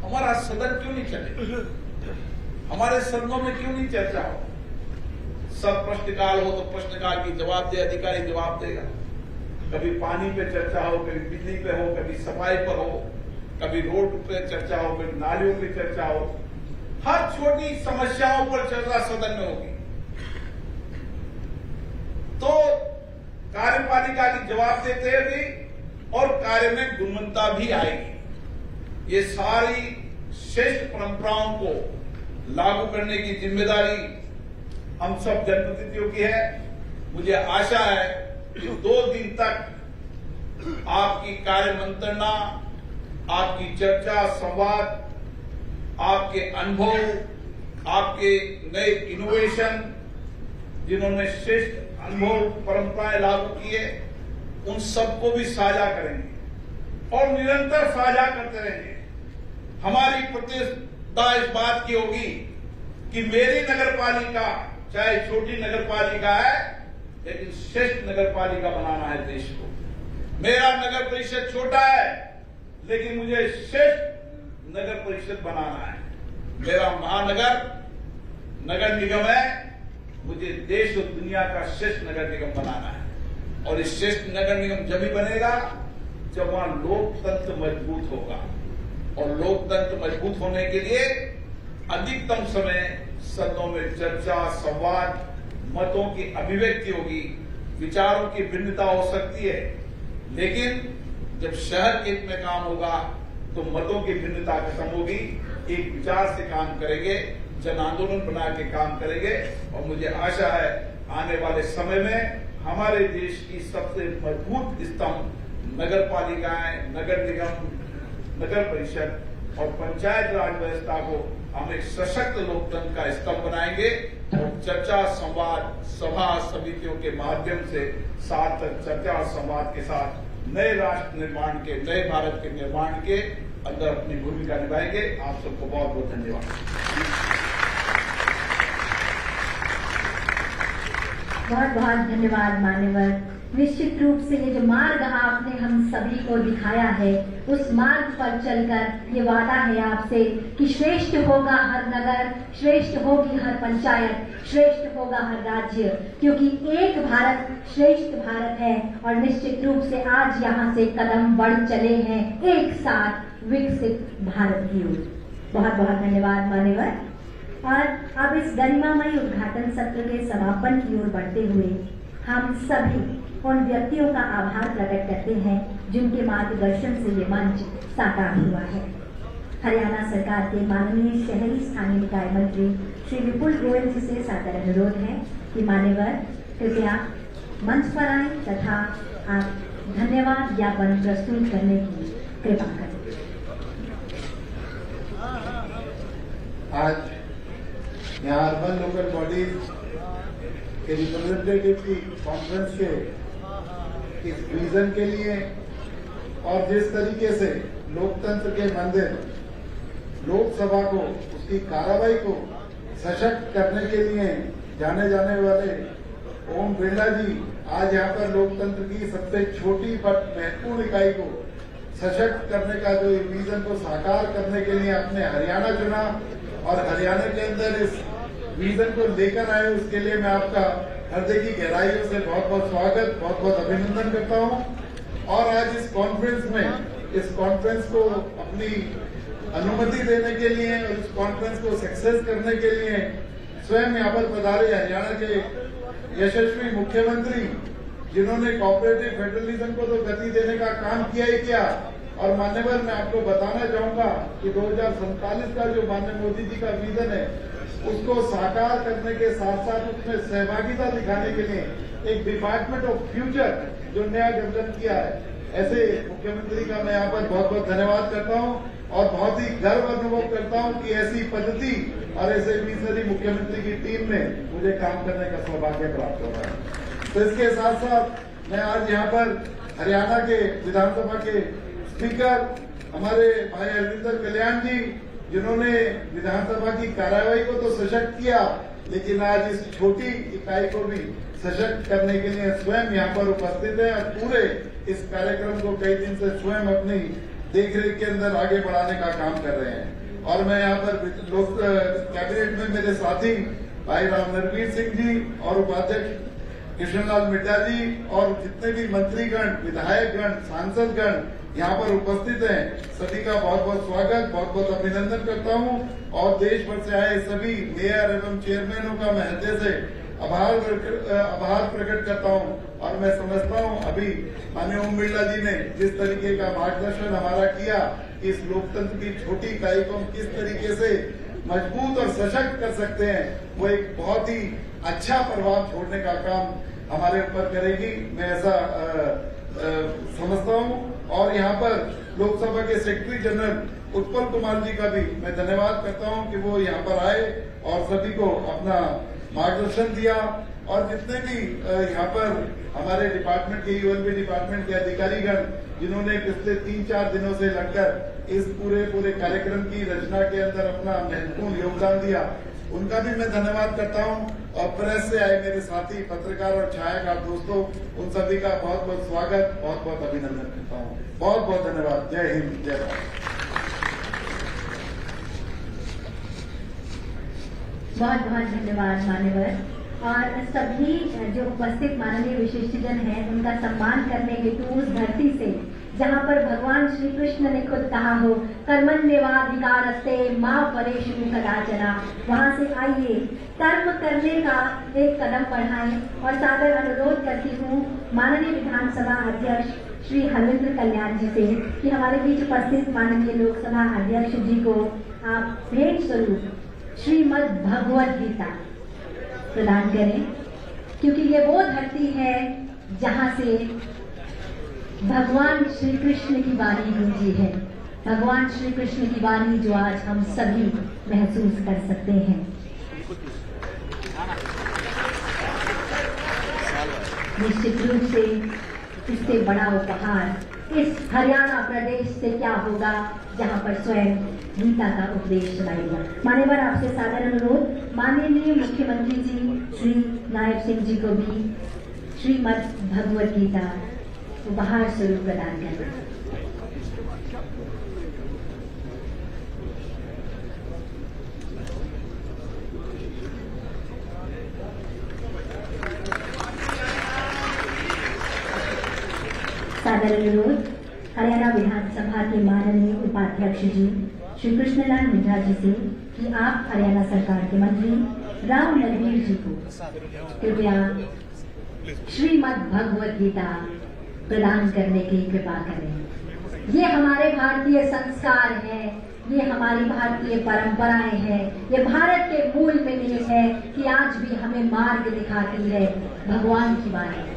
हमारा सदन क्यों नहीं चले? हमारे सदनों में क्यों नहीं चर्चा हो? सब प्रश्नकाल हो तो प्रश्नकाल की जवाब दे, अधिकारी जवाब देगा। कभी पानी पे चर्चा हो, कभी बिजली पे हो, कभी सफाई पर हो, कभी रोड पे चर्चा हो, कभी नालियों पे चर्चा हो। हर छोटी समस्याओं पर चर्चा सदन में होगी। तो कार्यपालिका की जवाब देते भी और कार्य में गुणवत्ता भी आएगी। ये सारी श्रेष्ठ परंपराओं को लागू करने की जिम्मेदारी हम सब जनप्रतिनिधियों की है। मुझे आशा है कि 2 दिन तक आपकी कार्य मंत्रणा, आपकी चर्चा, संवाद, आपके अनुभव, आपके नए इनोवेशन, जिन्होंने श्रेष्ठ अनुभव परंपराएं लागू किए, उन सबको भी साझा करेंगे और निरंतर साझा करते रहेंगे। हमारी प्रतिबद्धता इस बात की होगी कि मेरी नगर पालिका चाहे छोटी नगर पालिका है, लेकिन श्रेष्ठ नगर पालिका बनाना है देश को। मेरा नगर परिषद छोटा है, लेकिन मुझे श्रेष्ठ नगर परिषद बनाना है। मेरा महानगर नगर निगम है, मुझे देश और दुनिया का श्रेष्ठ नगर निगम बनाना है। और इस श्रेष्ठ नगर निगम जब भी बनेगा जब वहां लोकतंत्र मजबूत होगा, और लोकतंत्र मजबूत होने के लिए अधिकतम समय सदनों में चर्चा, संवाद, मतों की अभिव्यक्ति होगी, विचारों की भिन्नता हो सकती है, लेकिन जब शहर के हित में काम होगा तो मतों की भिन्नता खत्म होगी। एक विचार से काम करेंगे, जन आंदोलन बना के काम करेंगे, और मुझे आशा है आने वाले समय में हमारे देश की सबसे मजबूत स्तंभ नगर पालिकाएं, नगर निगम, नगर परिषद और पंचायत राज व्यवस्था को हम एक सशक्त लोकतंत्र का स्तंभ बनाएंगे और चर्चा, संवाद, सभा समितियों के माध्यम से सार्थक चर्चा और संवाद के साथ नए राष्ट्र निर्माण के, नए भारत के निर्माण के अंदर अपनी भूमिका निभाएंगे। आप सबको बहुत बहुत धन्यवाद। बहुत बहुत धन्यवाद मान्यवर। निश्चित रूप से ये जो मार्ग आपने हम सभी को दिखाया है, उस मार्ग पर चलकर ये वादा है आपसे कि श्रेष्ठ होगा हर नगर, श्रेष्ठ होगी हर पंचायत, श्रेष्ठ होगा हर राज्य, क्योंकि एक भारत श्रेष्ठ भारत है। और निश्चित रूप से आज यहाँ से कदम बढ़ चले हैं एक साथ विकसित भारत की ओर। बहुत बहुत धन्यवाद मान्यवर। और अब इस गरिमामयी उद्घाटन सत्र के समापन की ओर बढ़ते हुए हम सभी उन व्यक्तियों का आभार प्रकट करते हैं जिनके मार्गदर्शन से ये मंच साकार हुआ है। हरियाणा सरकार के माननीय शहरी स्थानीय निकाय मंत्री श्री विपुल गोयल जी से सादर अनुरोध है कि मान्यवर कृपया मंच पर आए तथा आप धन्यवाद ज्ञापन प्रस्तुत करने की कृपा करें। आज यहाँ अर्बन लोकल बॉडीज के रिप्रेजेंटेटिव की कॉन्फ्रेंस के इस विजन के लिए और जिस तरीके से लोकतंत्र के मंदिर लोकसभा को, उसकी कार्रवाई को सशक्त करने के लिए जाने जाने वाले ओम बिरला जी आज यहाँ पर लोकतंत्र की सबसे छोटी बट महत्वपूर्ण इकाई को सशक्त करने का जो विजन को साकार करने के लिए आपने हरियाणा चुना और हरियाणा के अंदर इस विजन को लेकर आए, उसके लिए मैं आपका हृदय की गहराइयों से बहुत बहुत स्वागत, बहुत बहुत अभिनंदन करता हूं। और आज इस कॉन्फ्रेंस को अपनी अनुमति देने के लिए और इस कॉन्फ्रेंस को सक्सेस करने के लिए स्वयं यहाँ पर पधारे हरियाणा के यशस्वी मुख्यमंत्री, जिन्होंने कोऑपरेटिव फेडरलिज्म को तो गति देने का काम किया ही किया। और मान्यवर, मैं आपको बताना चाहूंगा कि 2047 का जो माननीय मोदी जी का विजन है, उसको साकार करने के साथ साथ उसमें सहभागिता दिखाने के लिए एक डिपार्टमेंट ऑफ फ्यूचर जो नया डेवलप किया है, ऐसे मुख्यमंत्री का मैं यहाँ पर बहुत बहुत धन्यवाद करता हूँ और बहुत ही गर्व अनुभव करता हूँ कि ऐसी पद्धति और ऐसे विजनरी मुख्यमंत्री की टीम में मुझे काम करने का सौभाग्य प्राप्त हो रहा है। तो इसके साथ साथ मैं आज यहाँ पर हरियाणा के विधानसभा के स्पीकर हमारे भाई अरविंदर कल्याण जी, जिन्होंने विधानसभा की कार्यवाही को तो सशक्त किया, लेकिन आज इस छोटी इकाई को भी सशक्त करने के लिए स्वयं यहाँ पर उपस्थित है और पूरे इस कार्यक्रम को कई दिन से स्वयं अपनी देखरेख के अंदर आगे बढ़ाने का काम कर रहे हैं। और मैं यहाँ पर कैबिनेट में मेरे साथी भाई राम नरवीर सिंह जी और उपाध्यक्ष कृष्णलाल मिड्डा जी और जितने भी मंत्रीगण, विधायकगण, सांसदगण यहाँ पर उपस्थित हैं, सभी का बहुत बहुत स्वागत, बहुत बहुत अभिनंदन करता हूँ। और देश भर से आए सभी मेयर एवं चेयरमैनों का मैं हृदय से आभार प्रकट करता हूँ। और मैं समझता हूँ अभी माननीय ओम बिरला जी ने जिस तरीके का मार्गदर्शन हमारा किया, इस लोकतंत्र की छोटी इकाई को हम किस तरीके से मजबूत और सशक्त कर सकते हैं, वो एक बहुत ही अच्छा प्रभाव छोड़ने का काम हमारे ऊपर करेगी, मैं ऐसा समझता हूं। और यहाँ पर लोकसभा के सेक्रेटरी जनरल उत्पल कुमार जी का भी मैं धन्यवाद करता हूं कि वो यहाँ पर आए और सभी को अपना मार्गदर्शन दिया। और जितने भी यहाँ पर हमारे डिपार्टमेंट के यूएनबी डिपार्टमेंट के अधिकारीगण जिन्होंने पिछले 3-4 दिनों से लगकर इस पूरे कार्यक्रम की रचना के अंदर अपना महत्वपूर्ण योगदान दिया, उनका भी मैं धन्यवाद करता हूं। और प्रेस से आए मेरे साथी पत्रकार और छायाकार दोस्तों, उन सभी का बहुत बहुत स्वागत, बहुत बहुत अभिनंदन करता हूं। बहुत बहुत धन्यवाद। जय हिंद, जय भारत। बहुत बहुत धन्यवाद मान्यवर। और सभी जो उपस्थित माननीय विशिष्टजन हैं उनका सम्मान करने हेतु उस धरती से जहाँ पर भगवान श्री कृष्ण ने खुद कहा हो कर्मण्येवाधिकारस्ते मा फलेषु कदाचन, वहाँ से आइए कर्म करने का एक कदम बढ़ाएं। और सादर अनुरोध करती हूँ माननीय विधानसभा अध्यक्ष श्री हरविंद्र कल्याण जी से कि हमारे बीच उपस्थित माननीय लोकसभा अध्यक्ष जी को आप भेंट स्वरूप श्रीमद् भगवद गीता प्रदान करें, क्योंकि ये वो धरती है जहां से भगवान श्री कृष्ण की वाणी गूंजी है, भगवान श्री कृष्ण की वाणी जो आज हम सभी महसूस कर सकते हैं। निश्चित रूप से इससे बड़ा उपहार इस हरियाणा प्रदेश से क्या होगा जहां पर स्वयं गीता का उपदेश सुनाएगा। मान्यवर, आपसे सादर अनुरोध माननीय मुख्यमंत्री जी श्री नायब सिंह जी को भी श्रीमद् भगवद गीता उपहार स्वरूप प्रदान करना। सादर अनुरोध हरियाणा विधानसभा के माननीय उपाध्यक्ष जी श्री कृष्णलाल मिड्ढा जी से कि आप हरियाणा सरकार के मंत्री राव नरवीर जी को कृपया श्रीमद् भगवद गीता प्रदान करने की कृपा करें। ये हमारे भारतीय संस्कार है, ये हमारी भारतीय परंपराएं हैं, ये भारत के मूल में निहित है कि आज भी हमें मार्ग दिखाती है भगवान की वाणी।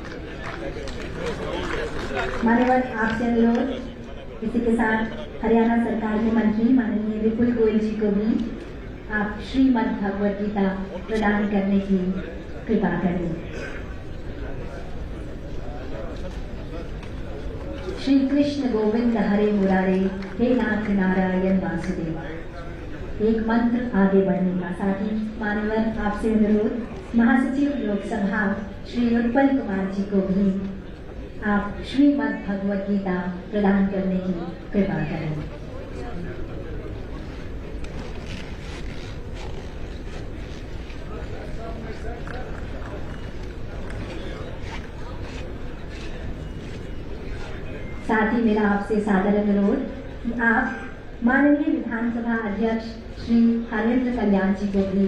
मान्यवर, आपसे अनुरोध इसी के साथ हरियाणा सरकार के मंत्री माननीय विपुल गोयल जी को भी आप श्रीमद् भगवद गीता प्रदान करने की कृपा करें। श्री कृष्ण गोविंद हरे मुरारे, हे नाथ नारायण वासुदेव। एक मंत्र आगे बढ़ने का। साथ ही मान्यवर, आपसे अनुरोध महासचिव लोकसभा श्री उत्पल कुमार जी को भी आप श्रीमद् भगवद गीता प्रदान करने की कृपा करें। साथ ही मेरा आपसे सादर अनुरोध कि आप माननीय विधानसभा अध्यक्ष श्री हरेंद्र कल्याण जी को भी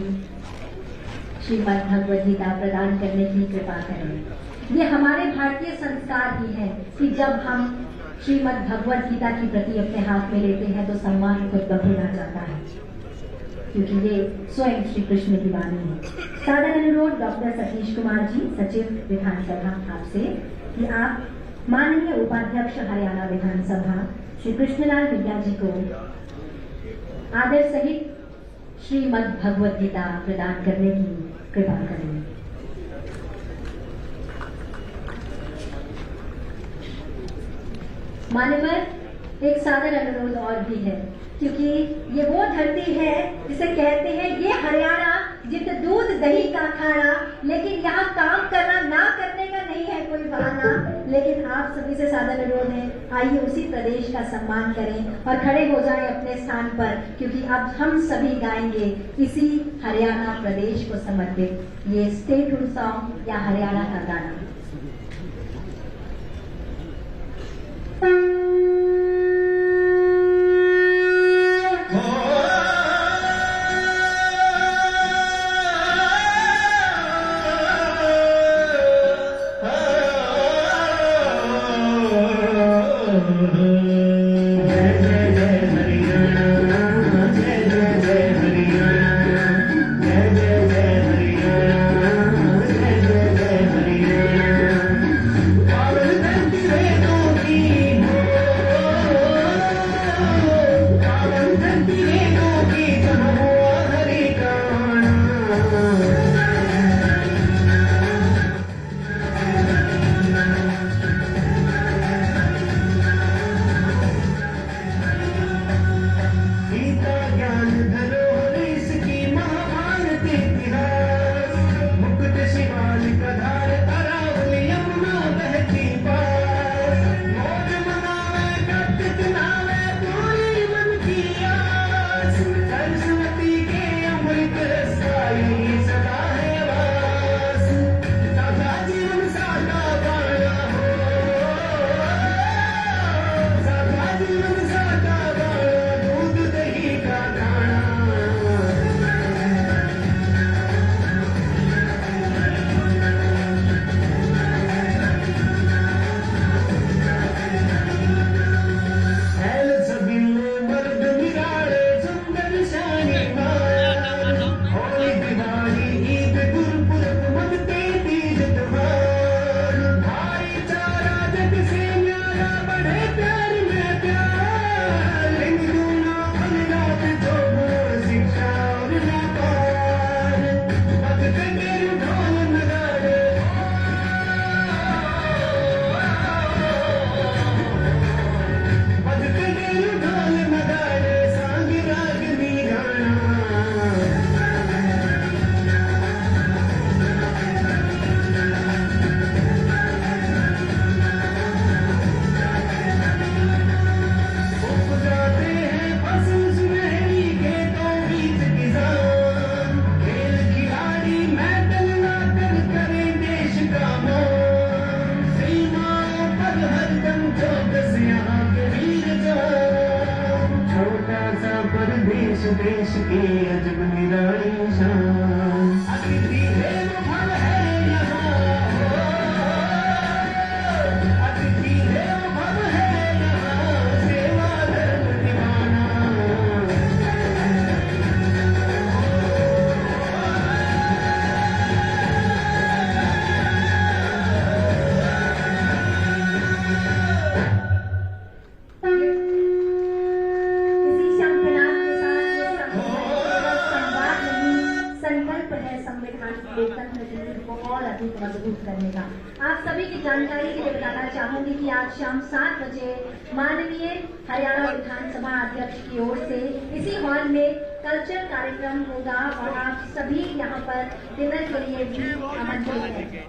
श्रीमद् भगवद गीता प्रदान करने की कृपा करें। ये हमारे भारतीय संस्कार ही है कि जब हम श्रीमद् भगवद गीता की प्रति अपने हाथ में लेते हैं तो सम्मान खुद ब खुद आ जाता है, क्योंकि ये स्वयं श्री कृष्ण की वाणी है। सादर अनुरोध डॉक्टर सतीश कुमार जी, सचिव विधानसभा, आपसे कि आप माननीय उपाध्यक्ष हरियाणा विधानसभा श्री कृष्णलाल मिड्ढा जी को आदर सहित श्रीमद् भगवद गीता प्रदान करने की कृपा करें। मान्यवर, एक सादर अनुरोध और भी है, क्योंकि ये वो धरती है जिसे कहते हैं ये हरियाणा जित दूध दही का खाना, लेकिन यहाँ काम करना ना करने का नहीं है कोई बहाना। लेकिन आप सभी से सादर अनुरोध है, आइए उसी प्रदेश का सम्मान करें और खड़े हो जाएं अपने स्थान पर, क्योंकि अब हम सभी गाएंगे इसी हरियाणा प्रदेश को समर्पित ये स्टेटहुड सॉन्ग या हरियाणा का गाना। देश के अजब निराली शान। अतिथि देवो भव है यहाँ, अतिथि देवो भव है यहाँ, सेवा धर्म निभाना। इसी शंखनाद के साथ ये संवाद नहीं, संकल्प है संविधान के लोकतंत्र के नींव को और अधिक मजबूत करने का। आप सभी की जानकारी के लिए बताना चाहूंगी कि आज शाम 7 बजे माननीय हरियाणा विधानसभा अध्यक्ष की ओर से इसी हॉल में कल्चर कार्यक्रम होगा और आप सभी यहाँ पर डिनर के लिए भी आमंत्रित हैं।